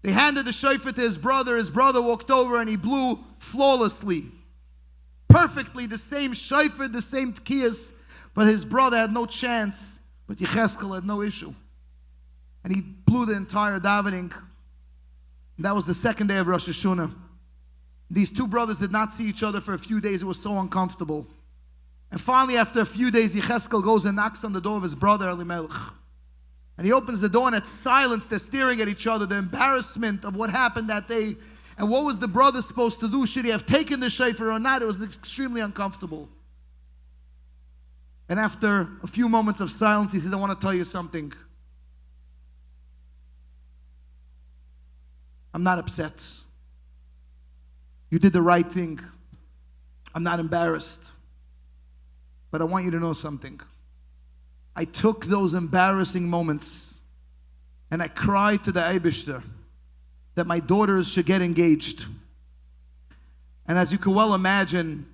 They handed the shofar to his brother. His brother walked over and he blew flawlessly, perfectly, the same shofar, the same tkiyas, but his brother had no chance. But Yecheskel had no issue. And he blew the entire davening. And that was the second day of Rosh Hashanah. These 2 brothers did not see each other for a few days. It was so uncomfortable. And finally, after a few days, Yecheskel goes and knocks on the door of his brother, Elimelech. And he opens the door and it's silence. They're staring at each other. The embarrassment of what happened that day. And what was the brother supposed to do? Should he have taken the shofar or not? It was extremely uncomfortable. And after a few moments of silence, he says, "I want to tell you something. I'm not upset. You did the right thing. I'm not embarrassed. But I want you to know something. I took those embarrassing moments and I cried to the Eibishter that my daughters should get engaged. And as you can well imagine,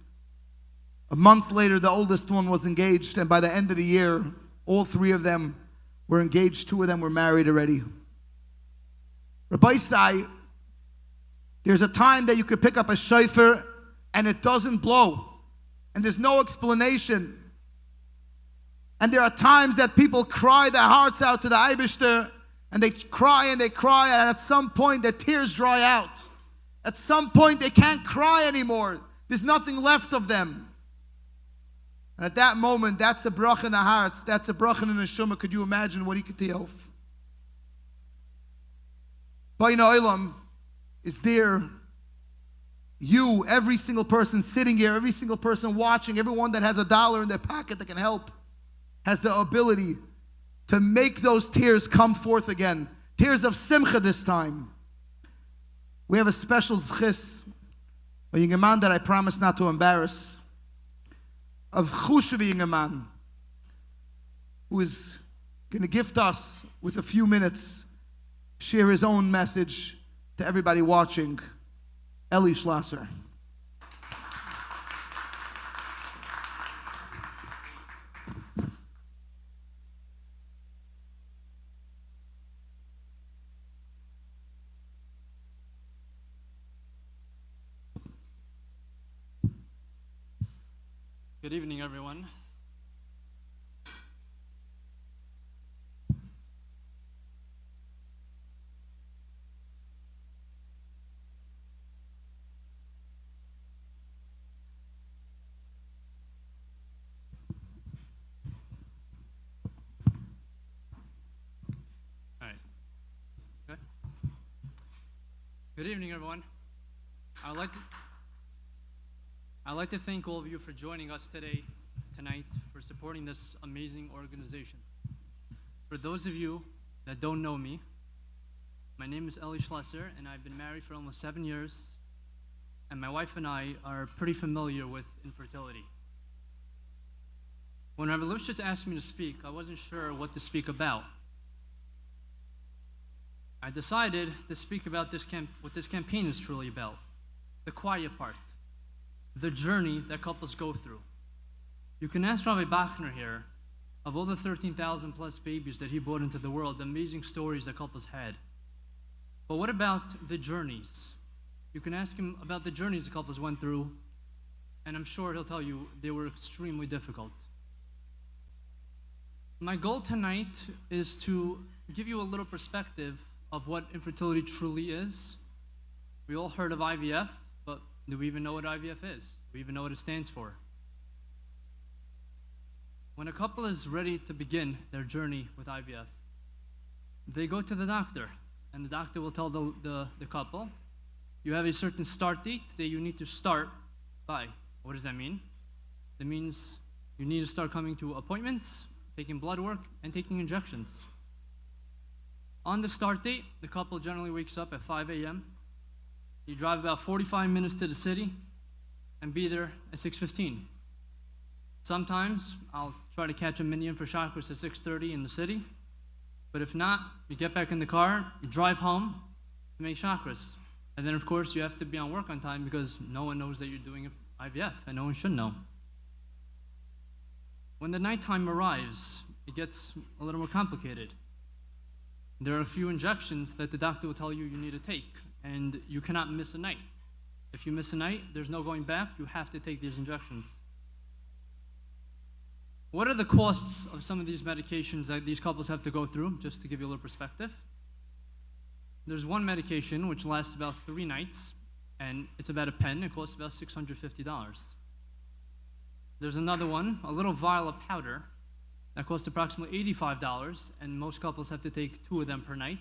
a month later, the oldest one was engaged, and by the end of the year, all 3 of them were engaged. 2 of them were married already. Rabbi Isai, there's a time that you could pick up a shofar and it doesn't blow, and there's no explanation. And there are times that people cry their hearts out to the Eibishter, and they cry, and at some point their tears dry out. At some point they can't cry anymore. There's nothing left of them. And at that moment, that's a brach in the heart. That's a brach in the neshama. Could you imagine what he could tell? Bonei Olam is there. You, every single person sitting here, every single person watching, everyone that has $1 in their pocket that can help, has the ability to make those tears come forth again. Tears of simcha this time. We have a special zchis, a young man that I promise not to embarrass, of Chusha being a man who is going to gift us with a few minutes, share his own message to everybody watching. Eli Schlasser. Good evening, everyone. All right. Good. Good evening, everyone. I'd like to thank all of you for joining us tonight, for supporting this amazing organization. For those of you that don't know me, my name is Eli Schlasser, and I've been married for almost 7 years and my wife and I are pretty familiar with infertility. When Rabbi Lipschitz asked me to speak, I wasn't sure what to speak about. I decided to speak about what this campaign is truly about, the quiet part, the journey that couples go through. You can ask Rabbi Bachner here, of all the 13,000 plus babies that he brought into the world, the amazing stories that couples had. But what about the journeys? You can ask him about the journeys the couples went through, and I'm sure he'll tell you they were extremely difficult. My goal tonight is to give you a little perspective of what infertility truly is. We all heard of IVF, but do we even know what IVF is? Do we even know what it stands for? When a couple is ready to begin their journey with IVF, they go to the doctor, and the doctor will tell the couple, you have a certain start date that you need to start by. What does that mean? That means you need to start coming to appointments, taking blood work, and taking injections. On the start date, the couple generally wakes up at 5 a.m. You drive about 45 minutes to the city and be there at 6:15. Sometimes I'll try to catch a minyan for chakras at 6:30 in the city, but if not, you get back in the car, you drive home to make chakras. And then of course you have to be on work on time because no one knows that you're doing IVF and no one should know. When the nighttime arrives, it gets a little more complicated. There are a few injections that the doctor will tell you you need to take, and you cannot miss a night. If you miss a night, there's no going back. You have to take these injections. What are the costs of some of these medications that these couples have to go through, just to give you a little perspective? There's one medication which lasts about 3 nights, and it's about a pen. It costs about $650. There's another one, a little vial of powder, that costs approximately $85, and most couples have to take 2 of them per night.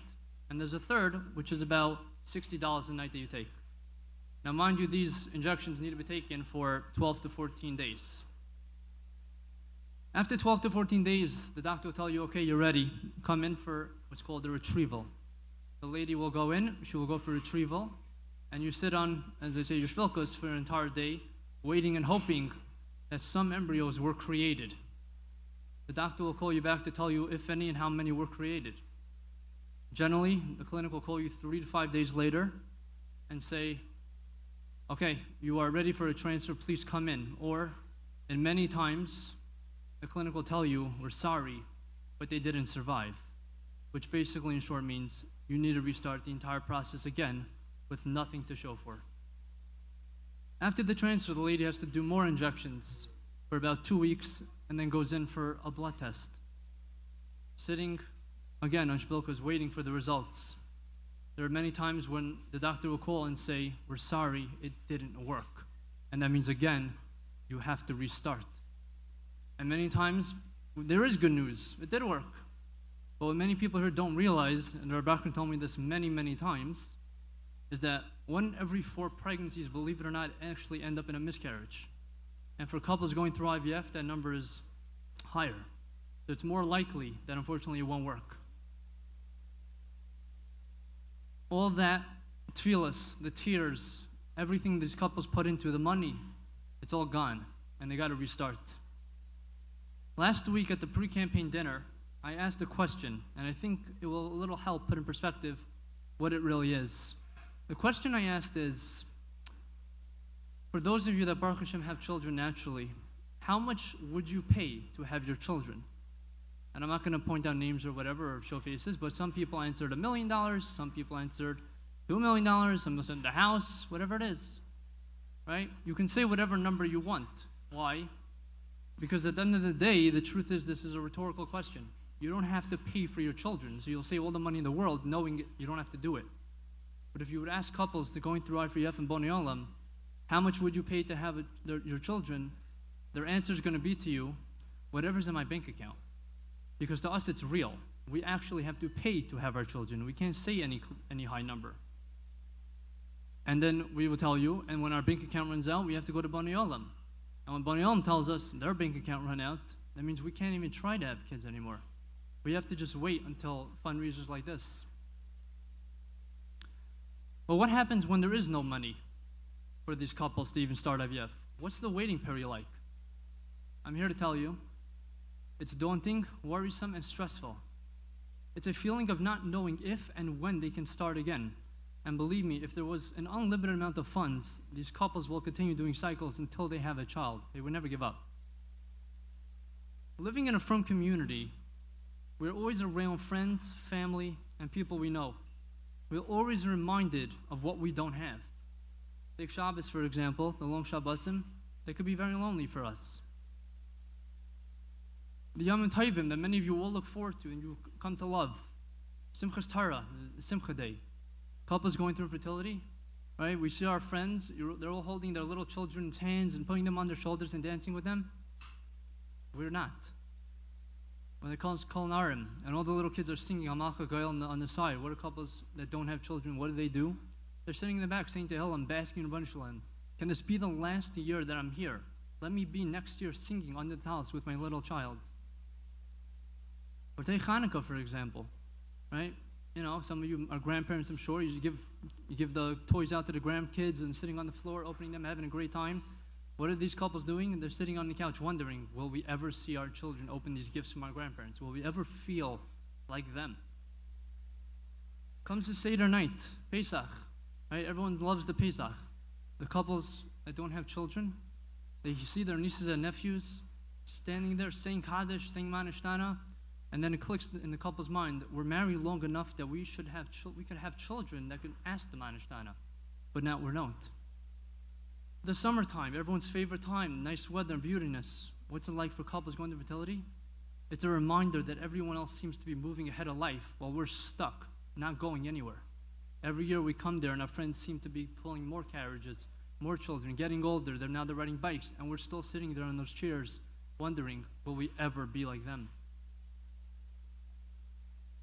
And there's a third, which is about $60 a night that you take. Now, mind you, these injections need to be taken for 12 to 14 days. After 12 to 14 days, the doctor will tell you, okay, you're ready. Come in for what's called a retrieval. The lady will go in, she will go for retrieval, and you sit on, as they say, your shpilkos for an entire day, waiting and hoping that some embryos were created. The doctor will call you back to tell you if any and how many were created. Generally, the clinic will call you 3 to 5 days later and say, okay, you are ready for a transfer, please come in. Or, and many times, the clinic will tell you, we're sorry, but they didn't survive. Which basically, in short, means you need to restart the entire process again with nothing to show for. After the transfer, the lady has to do more injections for about 2 weeks and then goes in for a blood test. Sitting, again, on shpilkos, waiting for the results. There are many times when the doctor will call and say, we're sorry, it didn't work. And that means, again, you have to restart. And many times, there is good news. It did work. But what many people here don't realize, and Rabbi Bachner told me this many, many times, is that 1 every 4 pregnancies, believe it or not, actually end up in a miscarriage. And for couples going through IVF, that number is higher. So it's more likely that unfortunately it won't work. All that tefillas, the tears, everything these couples put into, the money, it's all gone, and they got to restart. Last week at the pre-campaign dinner, I asked a question, and I think it will a little help put in perspective what it really is. The question I asked is, for those of you that Baruch Hashem have children naturally, how much would you pay to have your children? And I'm not going to point out names or whatever or show faces, but some people answered $1 million, some people answered $2 million, some said the house, whatever it is, right? You can say whatever number you want. Why? Because at the end of the day, the truth is this is a rhetorical question. You don't have to pay for your children, so you'll save all the money in the world knowing you don't have to do it. But if you would ask couples that are going through IVF and Bonei Olam, how much would you pay to have your children? Their answer is going to be to you, whatever's in my bank account. Because to us, it's real. We actually have to pay to have our children. We can't say any high number. And then we will tell you, and when our bank account runs out, we have to go to Bonei Olam. And when Bonei Olam tells us their bank account run out, that means we can't even try to have kids anymore. We have to just wait until fundraisers like this. But what happens when there is no money? for these couples to even start IVF. What's the waiting period like? I'm here to tell you, it's daunting, worrisome, and stressful. It's a feeling of not knowing if and when they can start again. And believe me, if there was an unlimited amount of funds, these couples will continue doing cycles until they have a child. They would never give up. Living in a frum community, we're always around friends, family, and people we know. We're always reminded of what we don't have. Take Shabbos, for example, the long Shabbosim, they could be very lonely for us. The Yom Tovim that many of you will look forward to and you come to love. Simchas Torah, the Simcha Day. Couples going through infertility, right? We see our friends, they're all holding their little children's hands and putting them on their shoulders and dancing with them. We're not. When they call us Kol Narim, and all the little kids are singing Amalcha Goyal on the side, what are couples that don't have children, what do? They're sitting in the back saying to Hell, I'm basking in Rabban Shalom. Can this be the last year that I'm here? Let me be next year singing under the talis with my little child. Or take Hanukkah, for example, right? You know, some of you are grandparents, I'm sure. You give the toys out to the grandkids and sitting on the floor, opening them, having a great time. What are these couples doing? They're sitting on the couch wondering, will we ever see our children open these gifts from our grandparents? Will we ever feel like them? Comes to Seder night, Pesach, right? Everyone loves the Pesach. The couples that don't have children, they see their nieces and nephews standing there saying Kaddish, saying Manishtana, and then it clicks in the couple's mind that we're married long enough that we could have children that could ask the Manishtana, but now we don't. The summertime, everyone's favorite time, nice weather and beautiness. What's it like for couples going to fertility? It's a reminder that everyone else seems to be moving ahead of life while we're stuck, not going anywhere. Every year we come there and our friends seem to be pulling more carriages, more children, getting older. They're riding bikes, and we're still sitting there in those chairs wondering, will we ever be like them?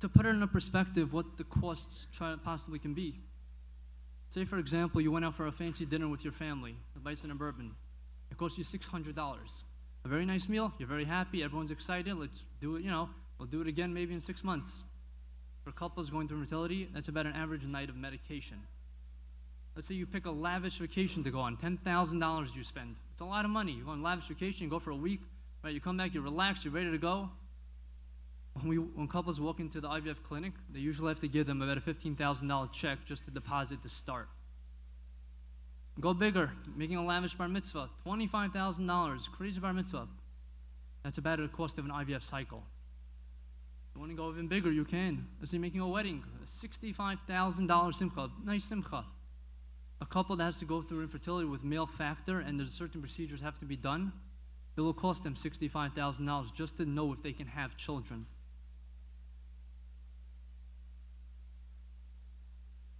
To put it in a perspective, what the costs possibly can be. Say, for example, you went out for a fancy dinner with your family, the bison and bourbon. It costs you $600. A very nice meal, you're very happy, everyone's excited, let's do it, we'll do it again maybe in 6 months. For couples going through fertility, that's about an average night of medication. Let's say you pick a lavish vacation to go on, $10,000 you spend. It's a lot of money. You go on lavish vacation, you go for a week, right? You come back, you're relaxed, you're ready to go. When couples walk into the IVF clinic, they usually have to give them about a $15,000 check just to deposit to start. Go bigger, making a lavish bar mitzvah, $25,000, crazy bar mitzvah. That's about the cost of an IVF cycle. If you want to go even bigger, you can. Let's say making a wedding, a $65,000 simcha, nice simcha. A couple that has to go through infertility with male factor and there's certain procedures have to be done, it will cost them $65,000 just to know if they can have children.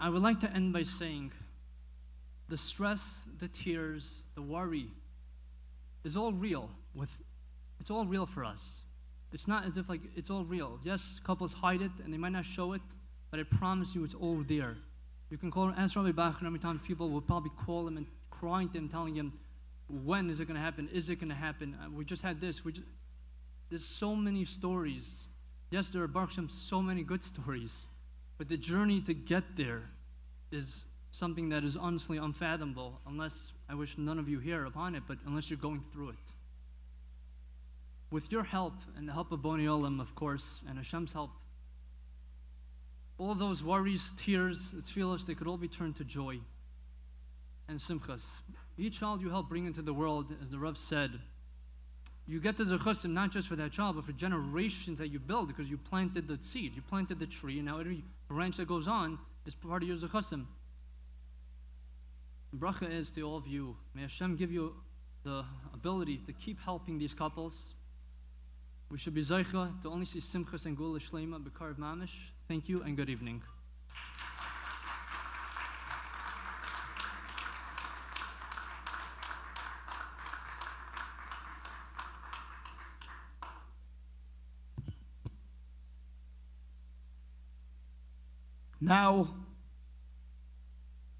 I would like to end by saying the stress, the tears, the worry is all real. It's all real for us. It's not as if it's all real. Yes, couples hide it and they might not show it, but I promise you it's all there. You can ask Rabbi Bachner every time people will probably call him and crying to him, telling him, when is it going to happen? Is it going to happen? We just had this. There's so many stories. Yes, there are Baruch Hashem, so many good stories. But the journey to get there is something that is honestly unfathomable, unless, I wish none of you hear upon it, but unless you're going through it. With your help and the help of Bonei Olam, of course, and Hashem's help, all those worries, tears, tefillos, they could all be turned to joy and simchas. Each child you help bring into the world, as the Rav said, you get the zechusim not just for that child, but for generations that you build, because you planted the seed, you planted the tree, and now every branch that goes on is part of your zechusim. The bracha is to all of you, may Hashem give you the ability to keep helping these couples. We should be zeicha to only see simchas and gula shleima b'karv mamish. Thank you and good evening. Now,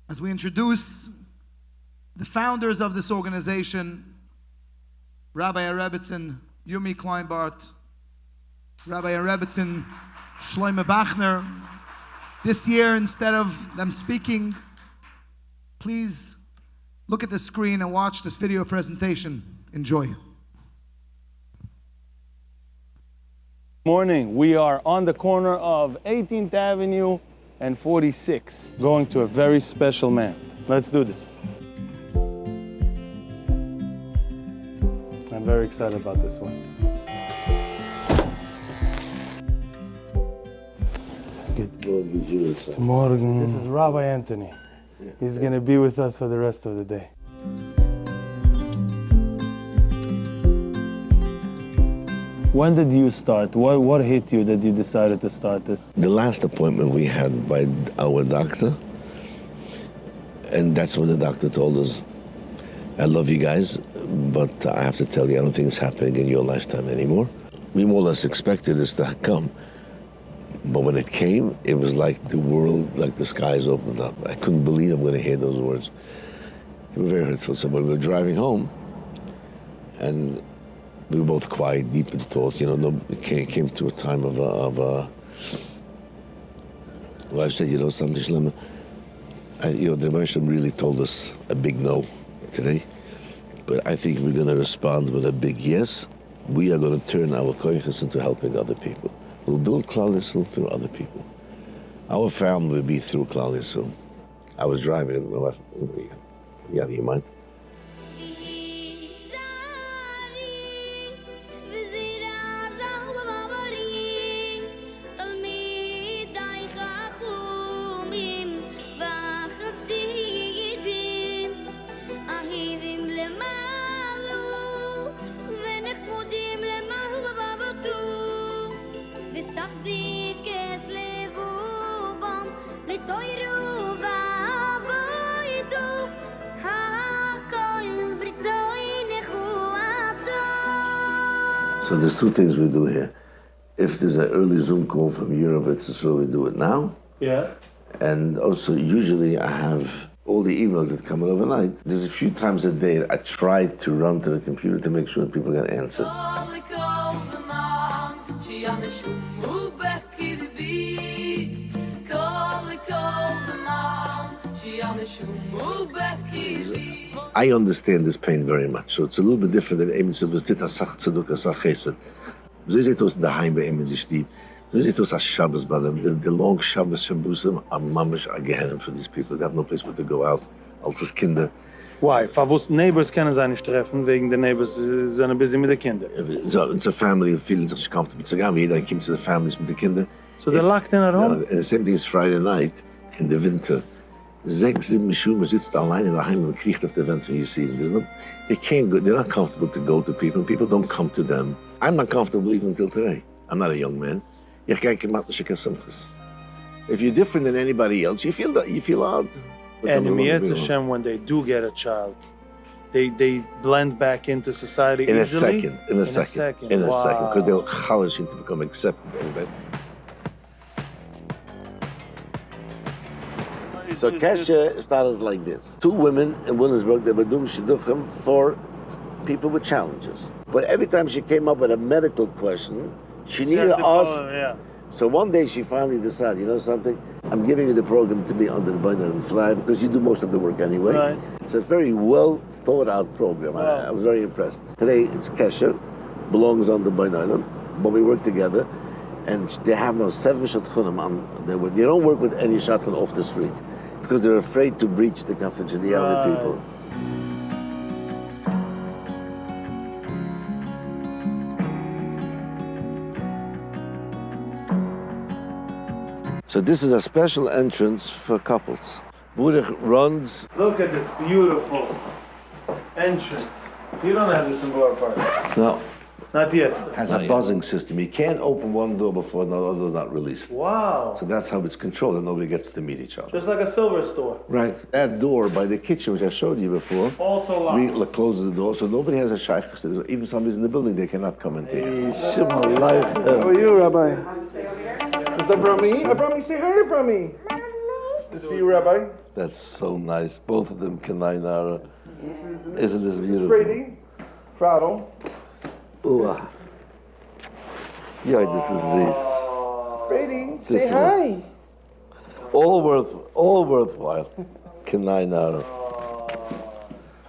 as we introduce the founders of this organization, Rabbi Rebbetzin Yumi Kleinbart, Rabbi Rebbetzin Shlomo Bachner, this year, instead of them speaking, please look at the screen and watch this video presentation. Enjoy. Morning. We are on the corner of 18th Avenue and 46, going to a very special man. Let's do this. I'm very excited about this one. Good morning. This is Rabbi Anthony. He's going to be with us for the rest of the day. When did you start? What hit you that you decided to start this? The last appointment we had by our doctor, and that's when the doctor told us, I love you guys, but I have to tell you, I don't think it's happening in your lifetime anymore. We more or less expected this to come, but when it came, it was like the world, like the skies opened up. I couldn't believe I'm going to hear those words. They were very hurtful. So when we were driving home, and we were both quiet, deep in thought. You know, it came to a time of well, I said, you know, something, Shlomo, you know, the Rebbe really told us a big no today, but I think we're going to respond with a big yes. We are going to turn our koiches into helping other people. We'll build Klal Yisrael through other people. Our family will be through Klal Yisrael. I was driving, and my wife, yeah, do you mind? So there's two things we do here. If there's an early Zoom call from Europe, it's so we do it now. Yeah. And also, usually I have all the emails that come in overnight. There's a few times a day I try to run to the computer to make sure people get answered. I understand this pain very much, so it's a little bit different than Emin Sebas did Asach Tzeduk Asach Chesed. So is it was daheim by Emin Lishdi. So is it was a Shabbos by them. The long Shabbos Shabbosim are mamish a Gehenim for these people. They have no place where to go out. Als Kinder. Why? Favos neighbors können sich nicht treffen, wegen der neighbors sind busy mit den Kindern. So it's a family feeling sich comfortable. So again, jeder kommt zu the families mit den Kindern. So they're locked in at home? And the same thing is Friday night in the winter. 6, 7 Schumer sitzt allein in daheim und kriegt auf der Wand von Yisrael. They can't go, they're not comfortable to go to people. People don't come to them. I'm not comfortable even until today. I'm not a young man. If you're different than anybody else, you feel odd. And in Mi'etz Hashem, when they do get a child, they blend back into society in easily? In a second. Because they'll chalish to become accepted. So Keshe started like this. 2 women in Williamsburg, they were doing shidduchim for people with challenges. But every time she came up with a medical question, she needed to ask. Yeah. So one day she finally decided, you know something? I'm giving you the program to be under the Bonei flag because you do most of the work anyway. Right. It's a very well thought out program. Wow. I was very impressed. Today it's Keshe, belongs on the Bonei, but we work together. And they have now 7 shadchanim on. They don't work with any shadchan off the street because they're afraid to breach the confidentiality of people. So this is a special entrance for couples. Burech runs. Look at this beautiful entrance. You don't have this in Borough Park. No. Not yet. Has a buzzing system. You can't open one door before another door is not released. Wow. So that's how it's controlled and nobody gets to meet each other. Just like a silver store. Right. That door by the kitchen, which I showed you before, Also locks. we close the door so nobody has a shaykh. Even somebody's in the building, they cannot come into here. How are you, Rabbi? Is that Brahmi? Brahmi, say hi, Brahmi. This for you, Rabbi. That's so nice. Both of them Kanai Nara. Isn't this beautiful? This is Frady. Fraddle. Ooh. Yeah, this is this. Frady, This say is hi. All worthwhile. Kanai Nara.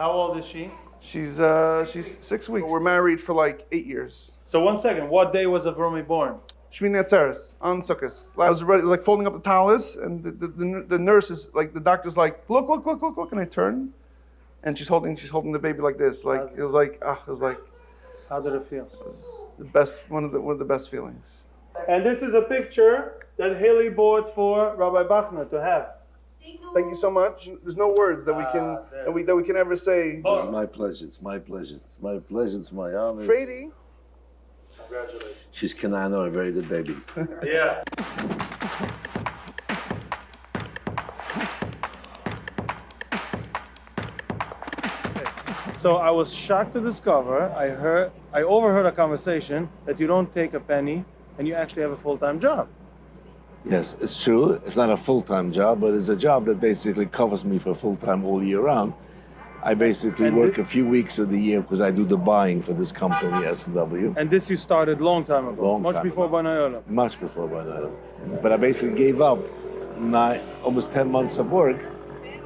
How old is she? She's 6 weeks. We're married for like 8 years. So 1 second, what day was Avrami born? Shmini Atzeres on Sukkot. I was ready, like folding up the talis, and the nurse is like, the doctor's like, look, and I turn, and she's holding the baby like this. Like it was like. How did it feel? It was the best, one of the best feelings. And this is a picture that Haley bought for Rabbi Bachner to have. Thank you so much. There's no words that we can ever say. It's my pleasure. It's my pleasure. It's my pleasure. It's my honor. Frady. Congratulations. She's Kanano, a very good baby. Yeah. So I was shocked to discover, I overheard a conversation that you don't take a penny and you actually have a full-time job. Yes, it's true. It's not a full-time job, but it's a job that basically covers me for full-time all year round. I basically work a few weeks of the year because I do the buying for this company, S&W. And this you started long time ago, much before Bonei Olam. Much before Bonei Olam. But I basically gave up almost 10 months of work,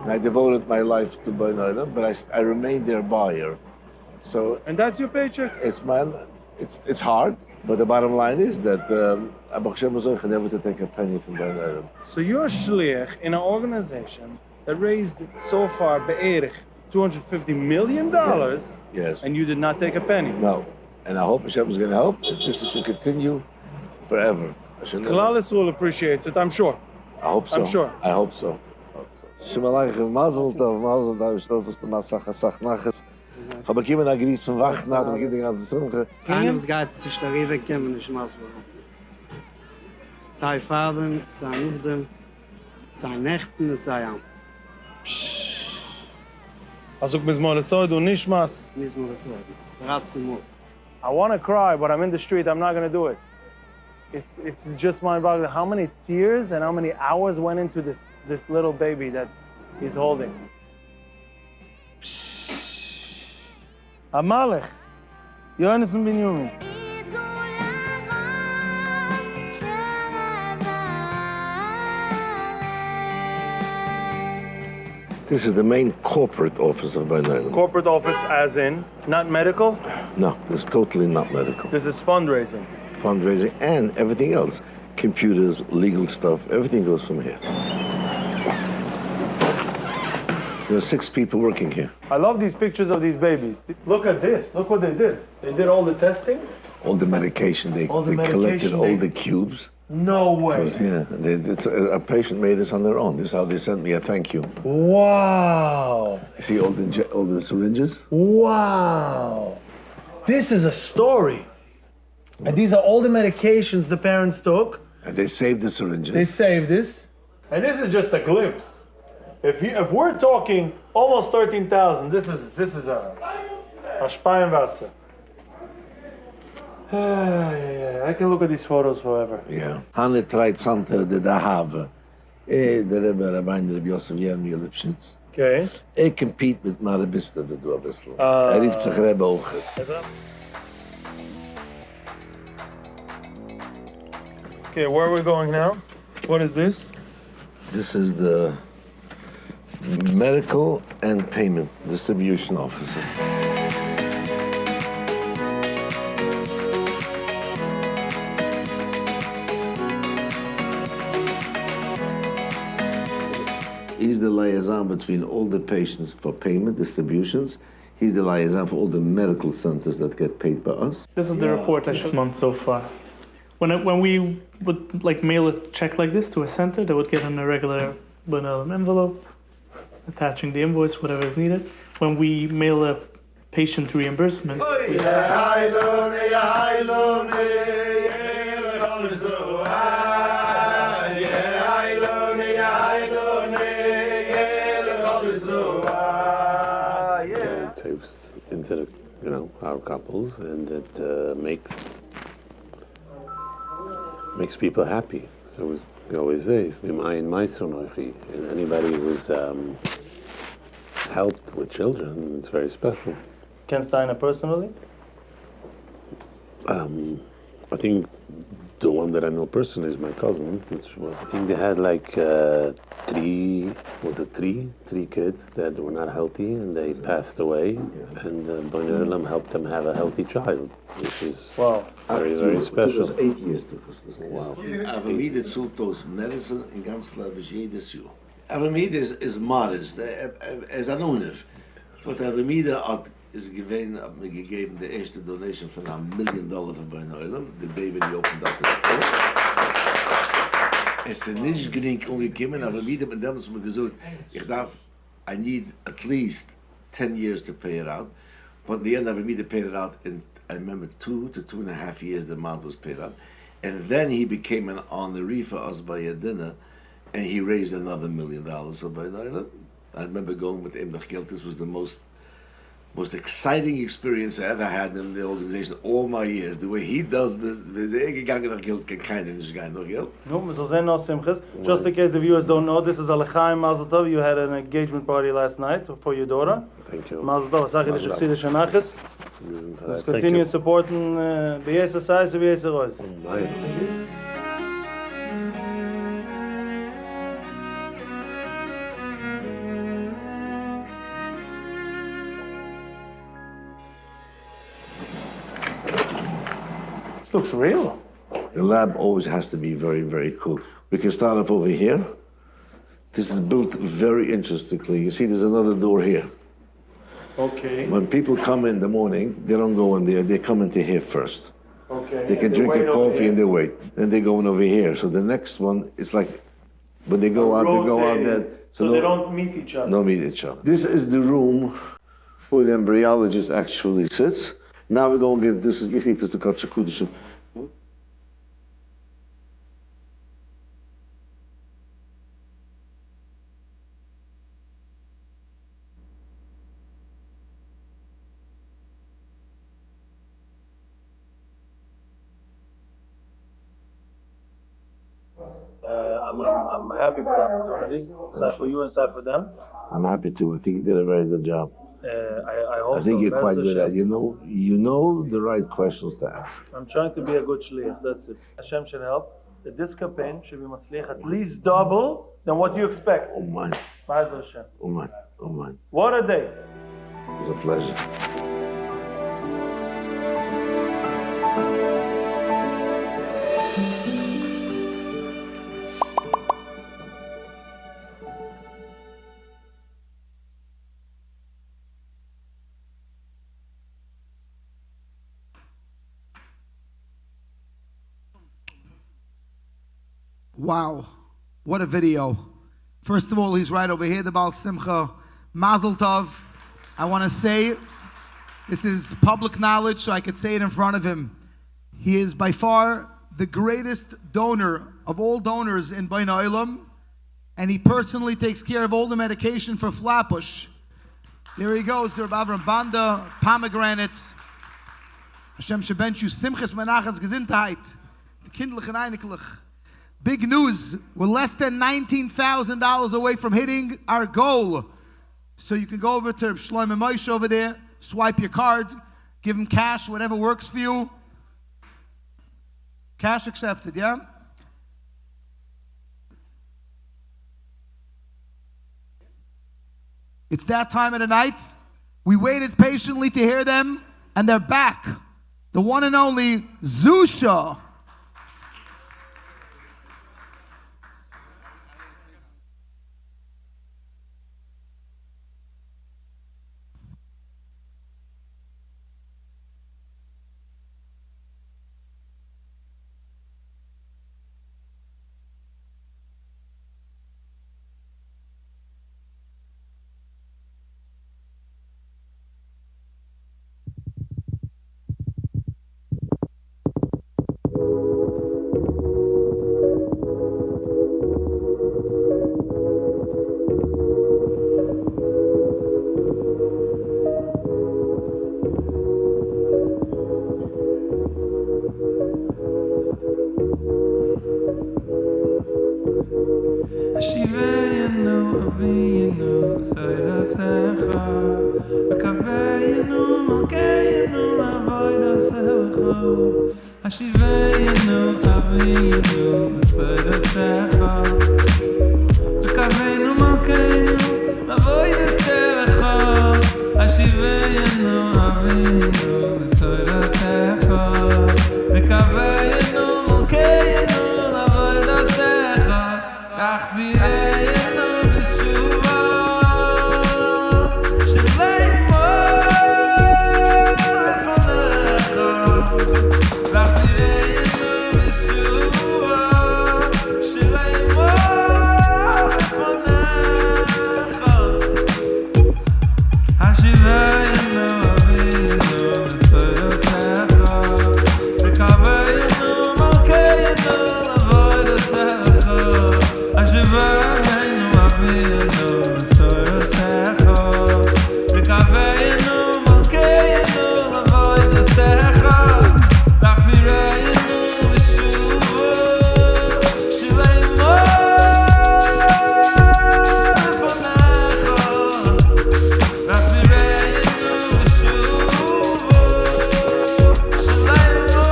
and I devoted my life to Bonei Olam, but I remained their buyer. So. And that's your paycheck? It's hard, but the bottom line is that Abu Hashem was never to take a penny from Bonei Olam. So you're a shliach in an organization that raised so far be'erich $250 million, yes, and you did not take a penny. No, and I hope Hashem is going to help. This should continue forever. Klal Yisrael appreciates it, I'm sure. I hope so. I'm sure. I hope so. Shemalayich, Mazel Tov, ich stolz aus der Masach Nachas. Hab ich immer einen Gries von Wachten, hat ich die ganze Sonne. Keinem geht es sich darüber kommen, ich muss sagen. Sei Vater, sei Mutter, sei Nächten, sei Amt. Also Mizmor Lesoid und Nishmas. Mizmor Lesoid. Ratzimur. I want to cry, but I'm in the street. I'm not going to do it. It's just mind-boggling how many tears and how many hours went into this little baby that he's holding. Amalek, Yohanes and Binyamin. This is the main corporate office of Bonei Olam. Corporate office as in, not medical? No, it's totally not medical. This is fundraising. Fundraising and everything else. Computers, legal stuff, everything goes from here. There are 6 people working here. I love these pictures of these babies. Look at this. Look what they did. They did all the testings. All the medication, they collected all the cubes. No way. So, yeah, a patient made this on their own. This is how they sent me a thank you. Wow. You see all the syringes? Wow. This is a story. And these are all the medications the parents took. And they saved the syringes. They saved this. And this is just a glimpse. If we're talking almost 13,000, this is a Speinwasser. I can look at these photos forever. Yeah. Hanne tried something that I have. Der Rabbein Rabbi Yosef Yermi Lipschitz. Okay. Compete mit Marabista, wie du ein bisschen. Rief sich Rebbe auch. Okay, where are we going now? What is this? This is the medical and payment distribution officer. He's the liaison between all the patients for payment distributions. He's the liaison for all the medical centers that get paid by us. This is the report this month so far. When we would mail a check like this to a center, they would get in a regular Bonei Olam envelope, attaching the invoice, whatever is needed. When we mail a patient reimbursement, it saves into our couples, and it makes people happy. So we always say, and anybody who's helped with children, it's very special. Ken Steiner personally? I think the one that I know personally is my cousin, which was, I think they had three kids that were not healthy, and they passed away, and Bonei Olam helped them have a healthy child, which is very, very special. It was 8 years to us. Wow. Aramide zult ons medicine in ganz Flatbush jedes Jahr. Aramide is modest, is anonymous. But Aramide is hat mir gegeben the erste donation von $1 million von Bonei Olam, the day when he opened up his store. Es ist nicht gering umgekommen, aber wieder mit dem, was mir gesagt, I need at least 10 years to pay it out. But in the end, I paid it out in, I remember, 2 to 2.5 years the amount was paid out. And then he became an honoree for us by a dinner, and he raised another $1 million. So by then, I remember going with him. This was the most exciting experience I ever had in the organization all my years. The way he does business, gegangen nach Geld, kann keiner nicht gehen nach Geld. No, we shall say no simchas. Just in case the viewers don't know, this is Alechaim Mazel Tov. You had an engagement party last night for your daughter. Thank you. Mazel Tov. Sag ich dir chsidische nachas. Let's continue supporting B'yesa Sais and B'yesa Roz. This looks real. The lab always has to be very, very cool. We can start off over here. This is built very interestingly. You see, there's another door here. Okay. When people come in the morning, they don't go in there. They come into here first. Okay. They can drink a coffee and they wait. Then they go in over here. So the next one is like, when they go out, they go out there. So they don't meet each other. Don't meet each other. This is the room where the embryologist actually sits. Now we're going to get this. You think this is the Kutcher. I'm happy for that opportunity. Side for you and side for them. I'm happy to. I think you did a very good job. I hope I think so. you're quite good at it. You know the right questions to ask. I'm trying to be a good shliach. That's it. Hashem should help. That this campaign should be matzliach at least double than what you expect. Oh my. Ma'azer Hashem. Oh my. Oh my. What a day. It was a pleasure. Wow, what a video. First of all, he's right over here, the Baal Simcha. Mazel Tov. I want to say, this is public knowledge, so I could say it in front of him. He is by far the greatest donor of all donors in Bonei Olam, and he personally takes care of all the medication for Flatbush. There he goes, Reb Avram Banda, pomegranate. Hashem shebenchu simchas menachas gesundheit. The kindlich and einiglich. Big news, we're less than $19,000 away from hitting our goal. So you can go over to Shlomo Moshe over there, swipe your card, give him cash, whatever works for you. Cash accepted, yeah? It's that time of the night. We waited patiently to hear them, and they're back. The one and only Zusha. Ashivayenu, Avinu, Sedesecha, V'kaveinu Malkeinu. Avinu, Soirasecha, Vekaveinu, Malkeinu, Lavodasecha, Achzireinu, B'shuva, Sheleimo, Lefanecha, Achzireinu, B'shuva, Sheleimo, Lefanecha, Hashiveinu, Avinu, Soirasecha, Vekaveinu, Malkeinu, Lavodasecha, Hashiveinu, Avinu, Soirasecha, Vekaveinu, Malkeinu, Lavodasecha, Achzireinu, B'shuva, Sheleimo, Lefanecha, Achzireinu, B'shuva, Sheleimo,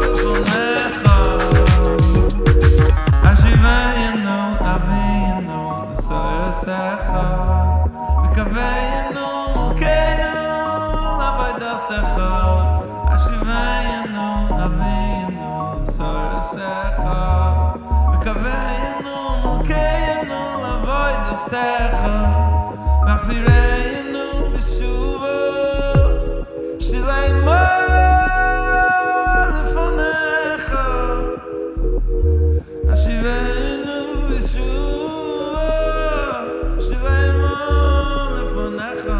Lefanecha, Hashiveinu, Avinu, Soirasecha, Vekaveinu, Malkeinu, Lavodasecha, Hashiveinu, Avinu, Soirasecha, Vekaveinu, Malkeinu, Lavodasecha, Achzireinu, B'shuva, Sheleimo, Lefanecha, Hashiveinu, B'shuva, Sheleimo, Lefanecha.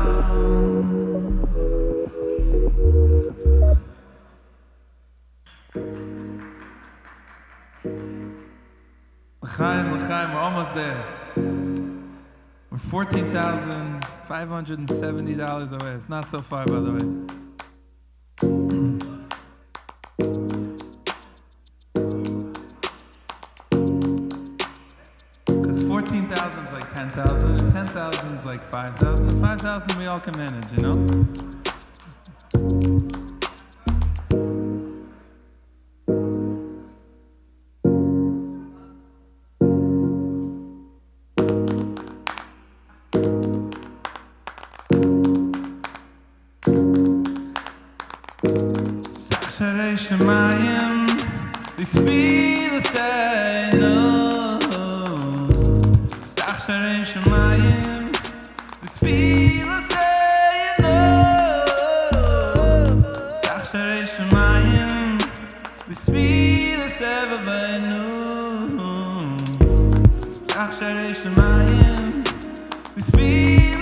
L'chaim, L'chaim, we're almost there. We're $14,570 away. It's not so far, by the way. Because 14,000 is like 10,000, and 10,000 is like 5,000. 5,000 we all can manage, you know? Sacharei Shemayim, these Philistines, Sacharei Shemayim, these Philistines, Sacharei Shemayim, these Philistines, Sacharei Shemayim, these Philistines.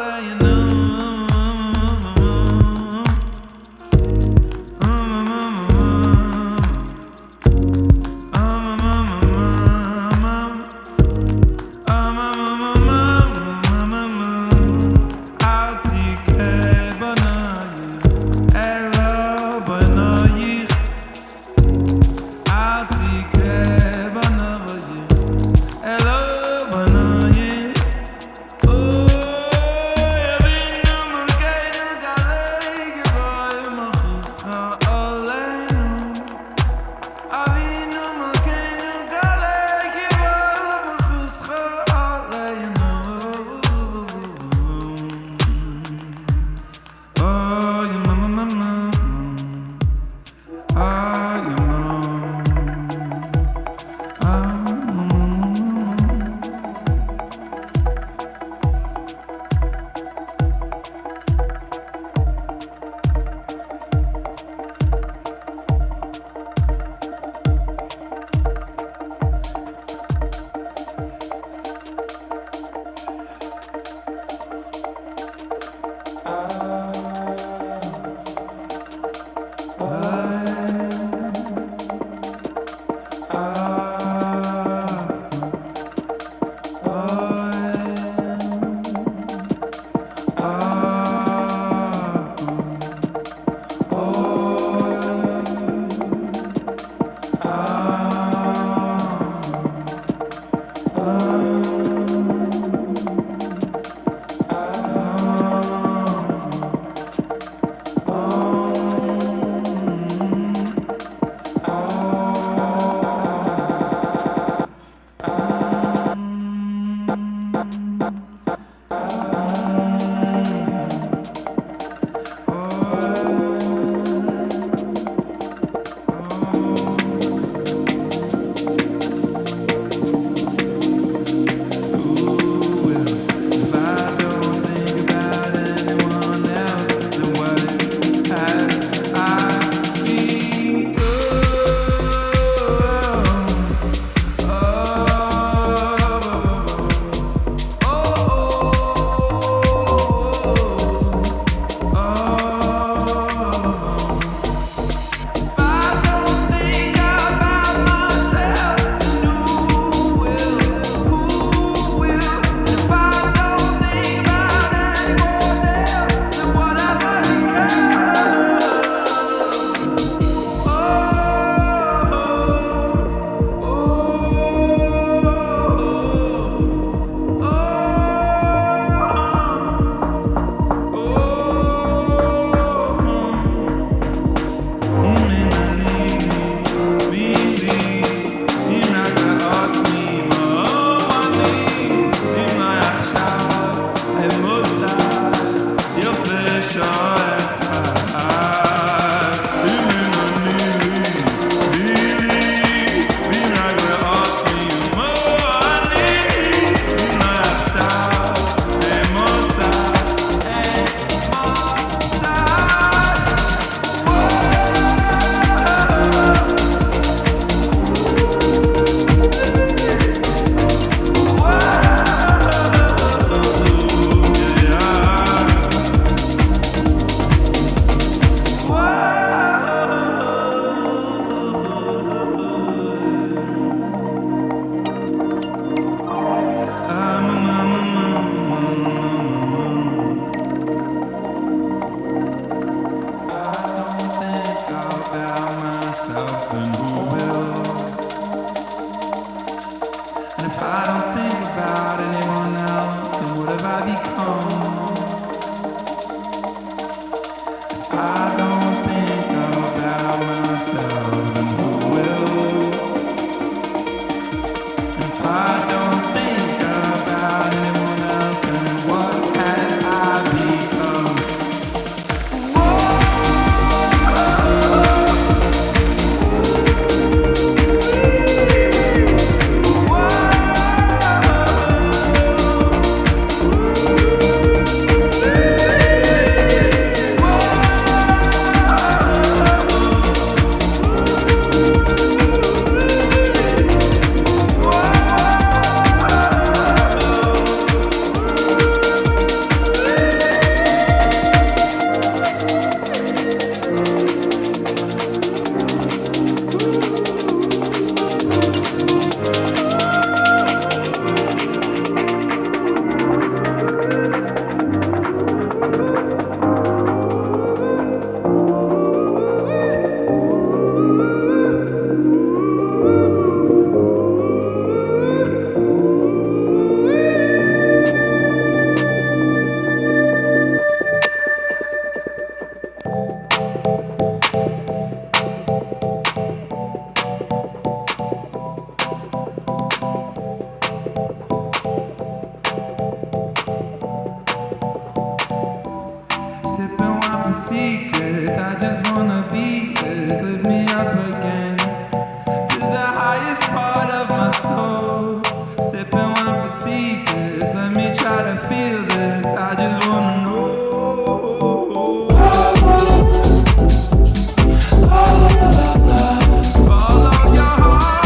I know. I just wanna be this. Lift me up again to the highest part of my soul. Sipping wine for secrets. Let me try to feel this. I just wanna know. Follow your heart.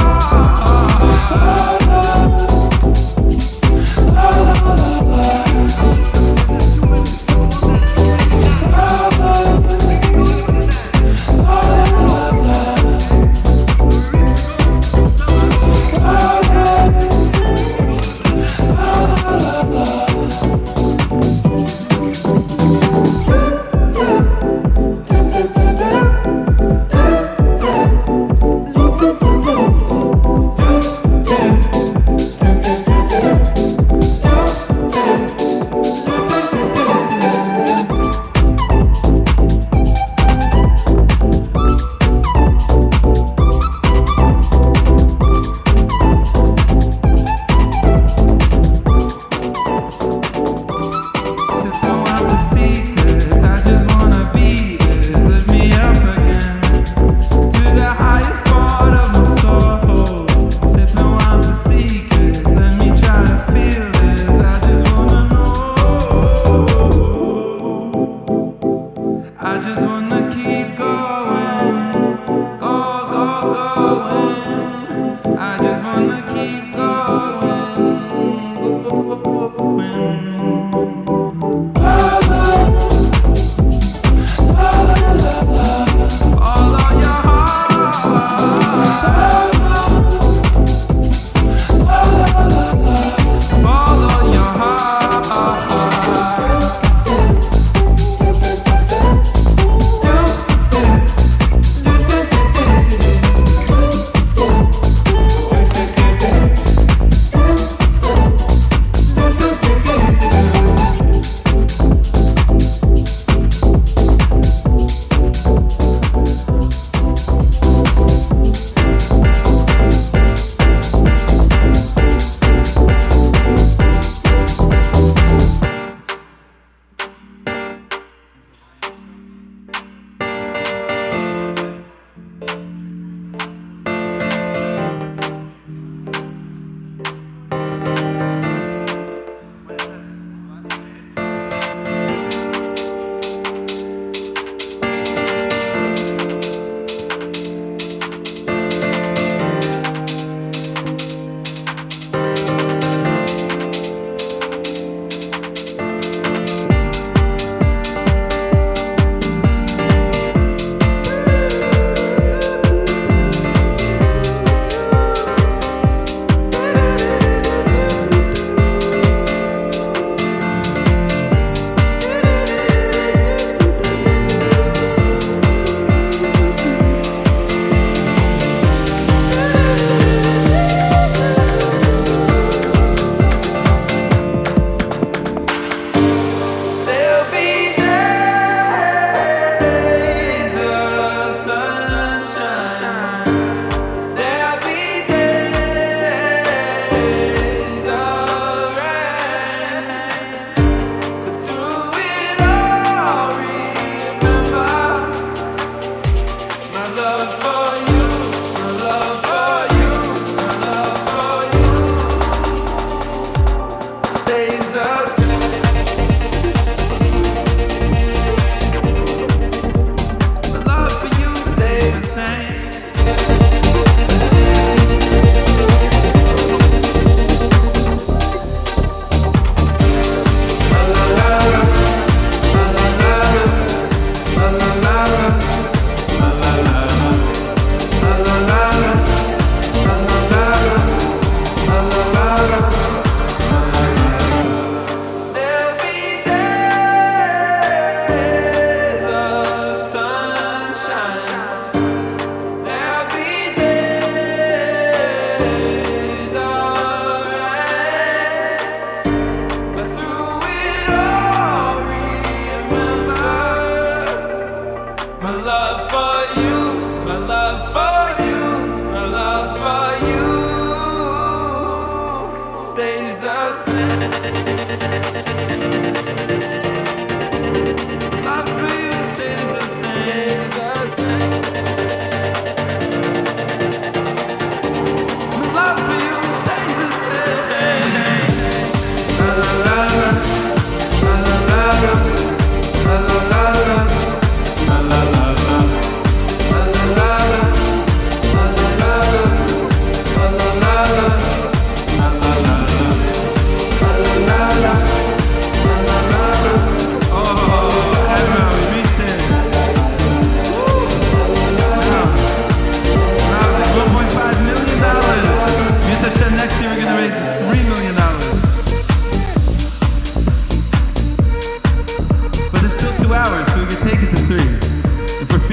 Love for you stays the same.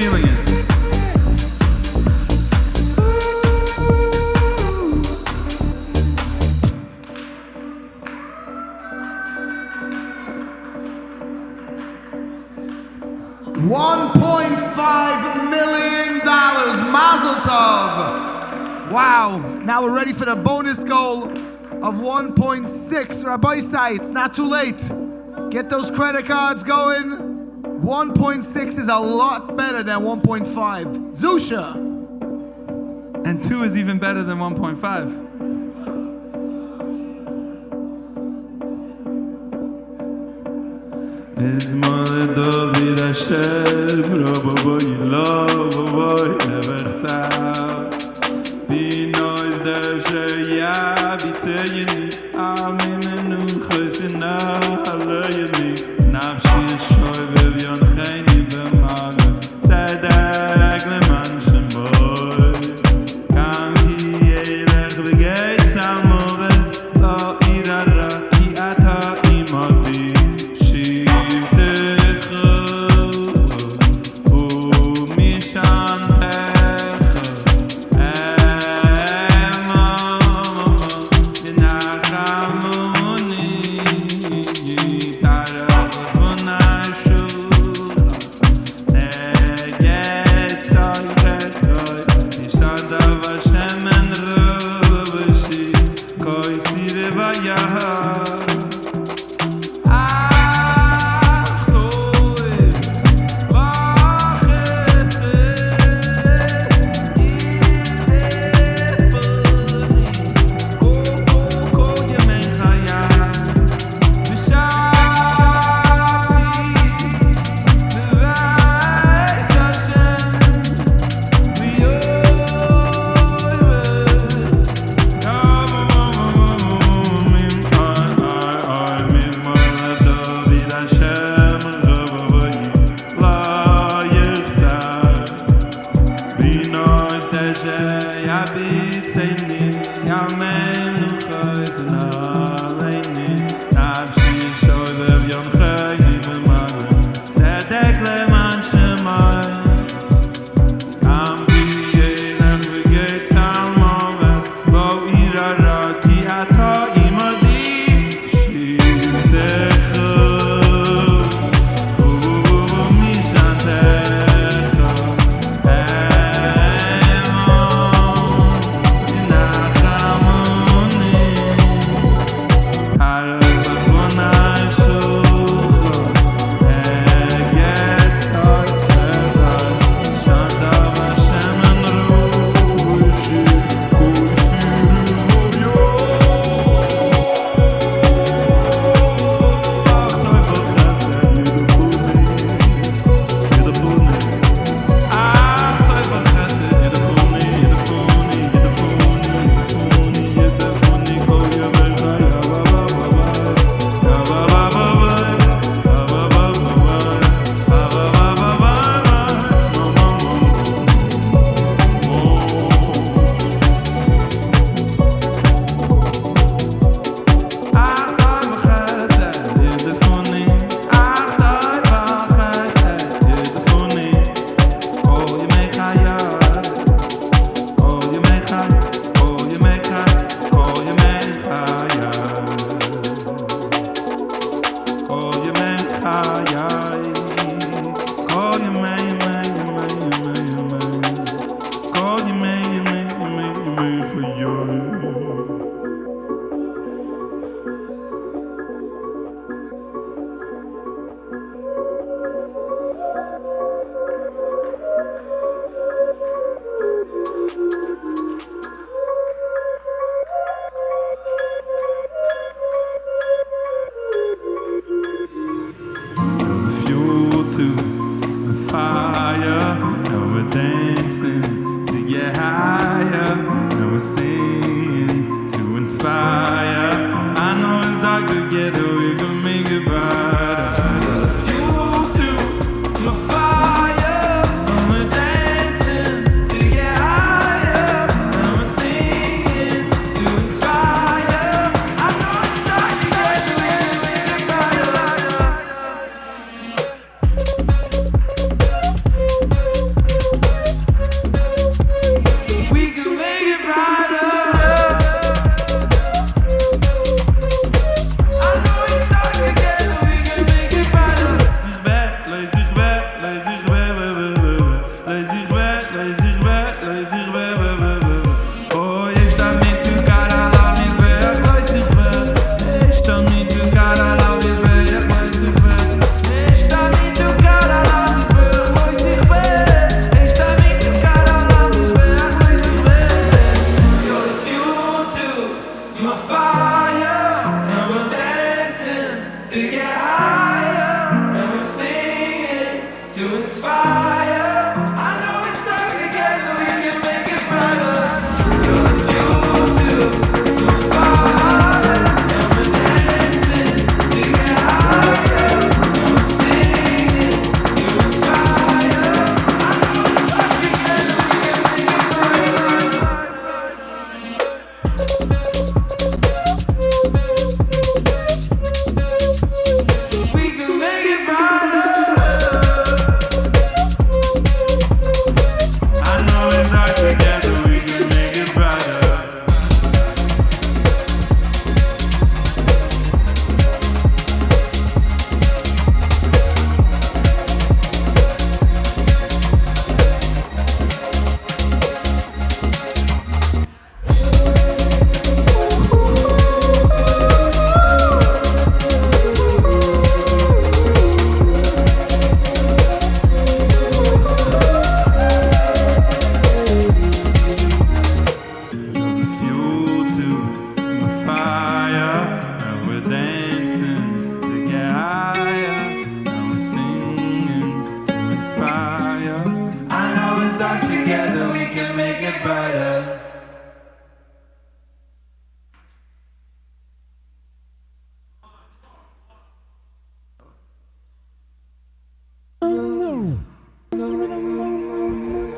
feeling it. $1.5 million. Mazel tov. Wow. Now we're ready for the bonus goal of 1.6. Rabbi Say, it's not too late. Get those credit cards going. 1.6 is a lot better than 1.5. Zusha. And 2 is even better than 1.5. Izmale David Asher, Bravo Boy, Love Boy, Never Stop. Binois Dasher, Ya, Bitayini, Aminu, Khosina, Halayini, Nafshi, Shoy, Vivian, Khayni, Bemaga, Tzedek, Leman, Shemboy. Kanki, Yelech, Begay, Samoves, Lo, Irara, Ki Ata, Imodi.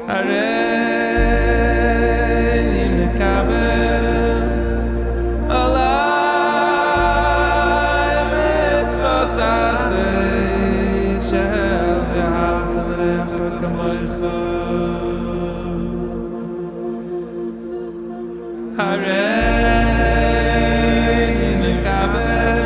Hareini mekabel Olam mitzvos aseh shel v'ahavta l'recha kamocha Hareini mekabel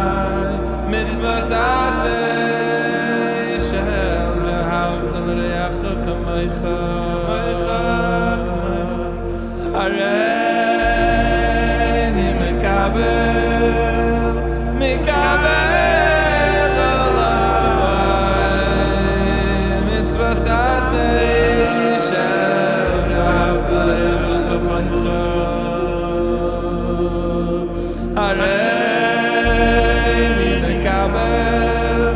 Olam mitzvos aseh shel v'ahavta l'recha kamocha Hareini mekabel Olam mitzvos aseh shel v'ahavta l'recha kamocha Hareini mekabel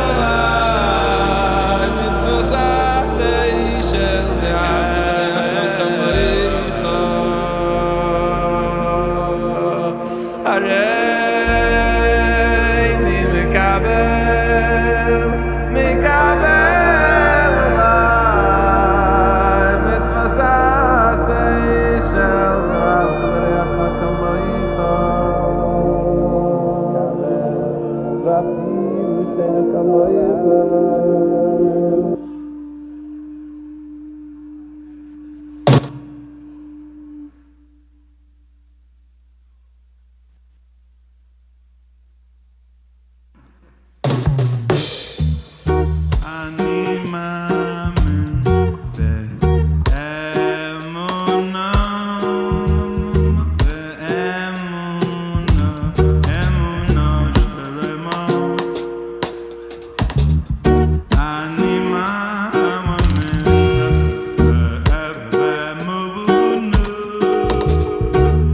Olam mitzvos aseh shel v'ahavta l'recha kamocha Hareini mekabel Olam mitzvos aseh shel v'ahavta l'recha kamocha v'afilu she'en kamocha Ani mamin be'emuna emuna shelema Ani mamin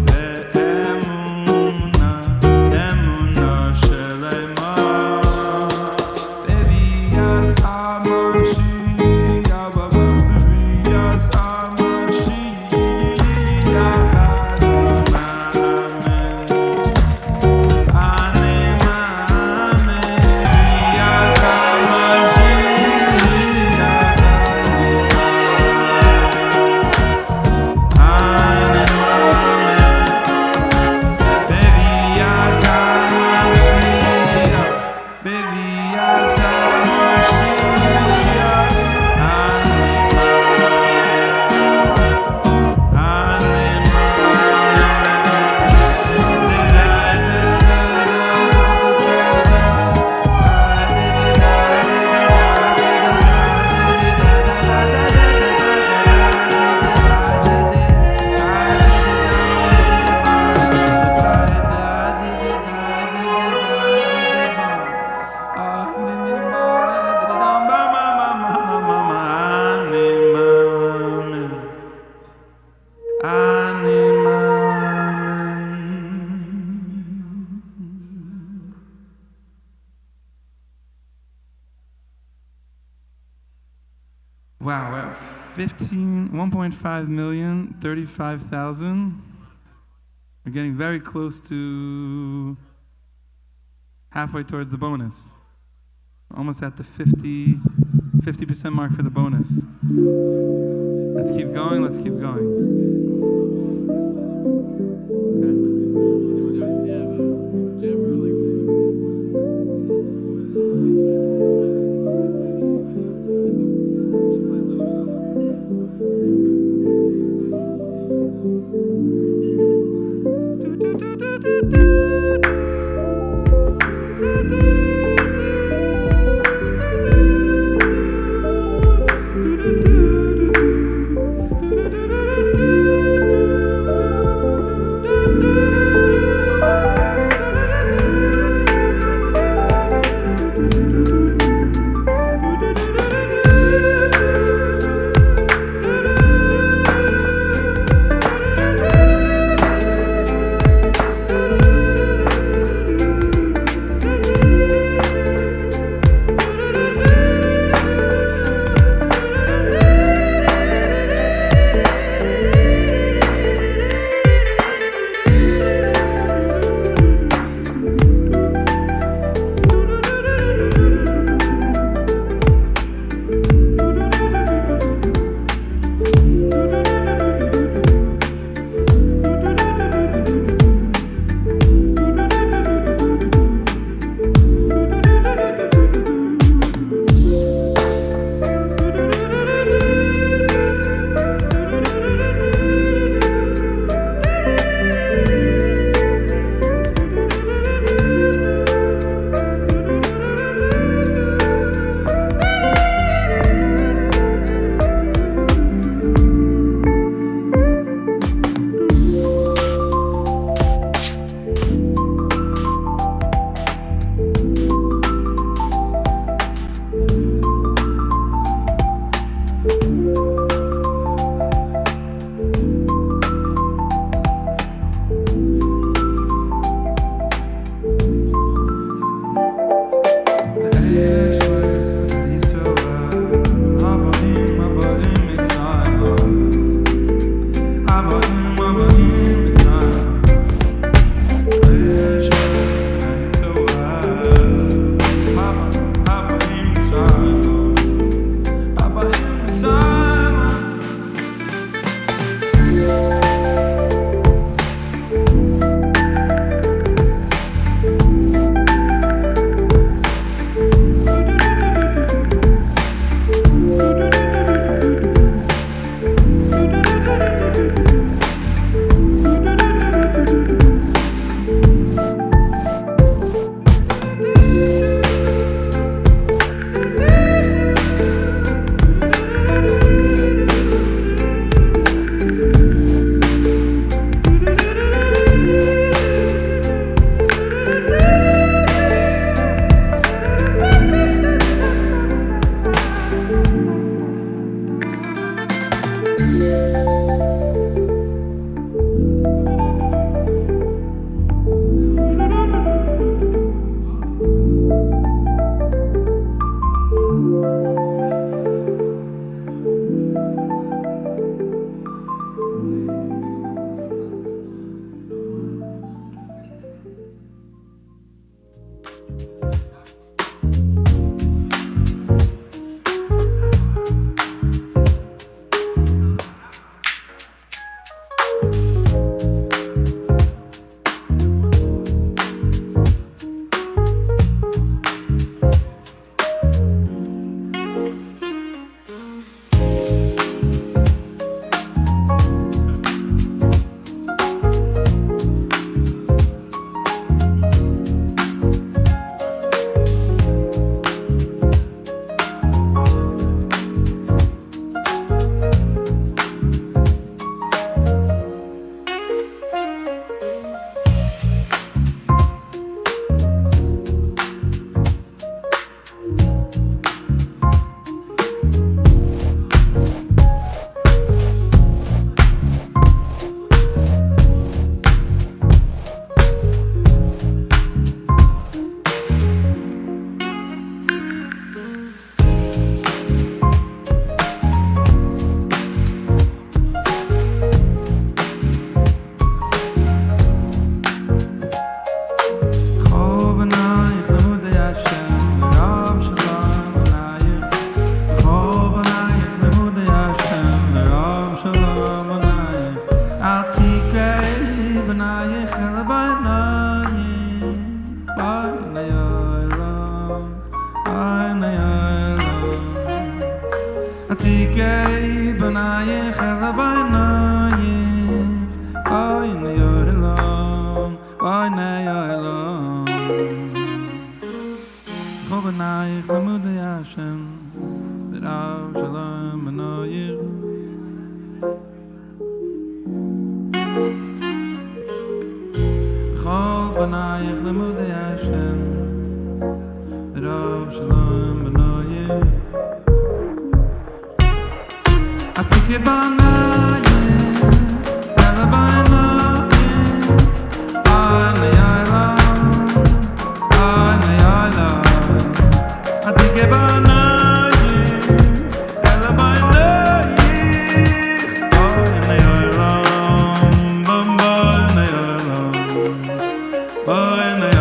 be'emuna emuna shelema Wow, we're at 1.5 million, 35,000. We're getting very close to halfway towards the bonus. Almost at the 50% mark for the bonus. Let's keep going, let's keep going. Do Bonei lemudei Hashem V'rav Shalom B'noyir Chol Bonei lemudei Hashem V'rav Shalom B'noyir Atike Bonei Ela Bonei Bonei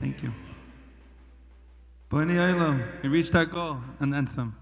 Thank you. Bonei Olam, you reached that goal and then some.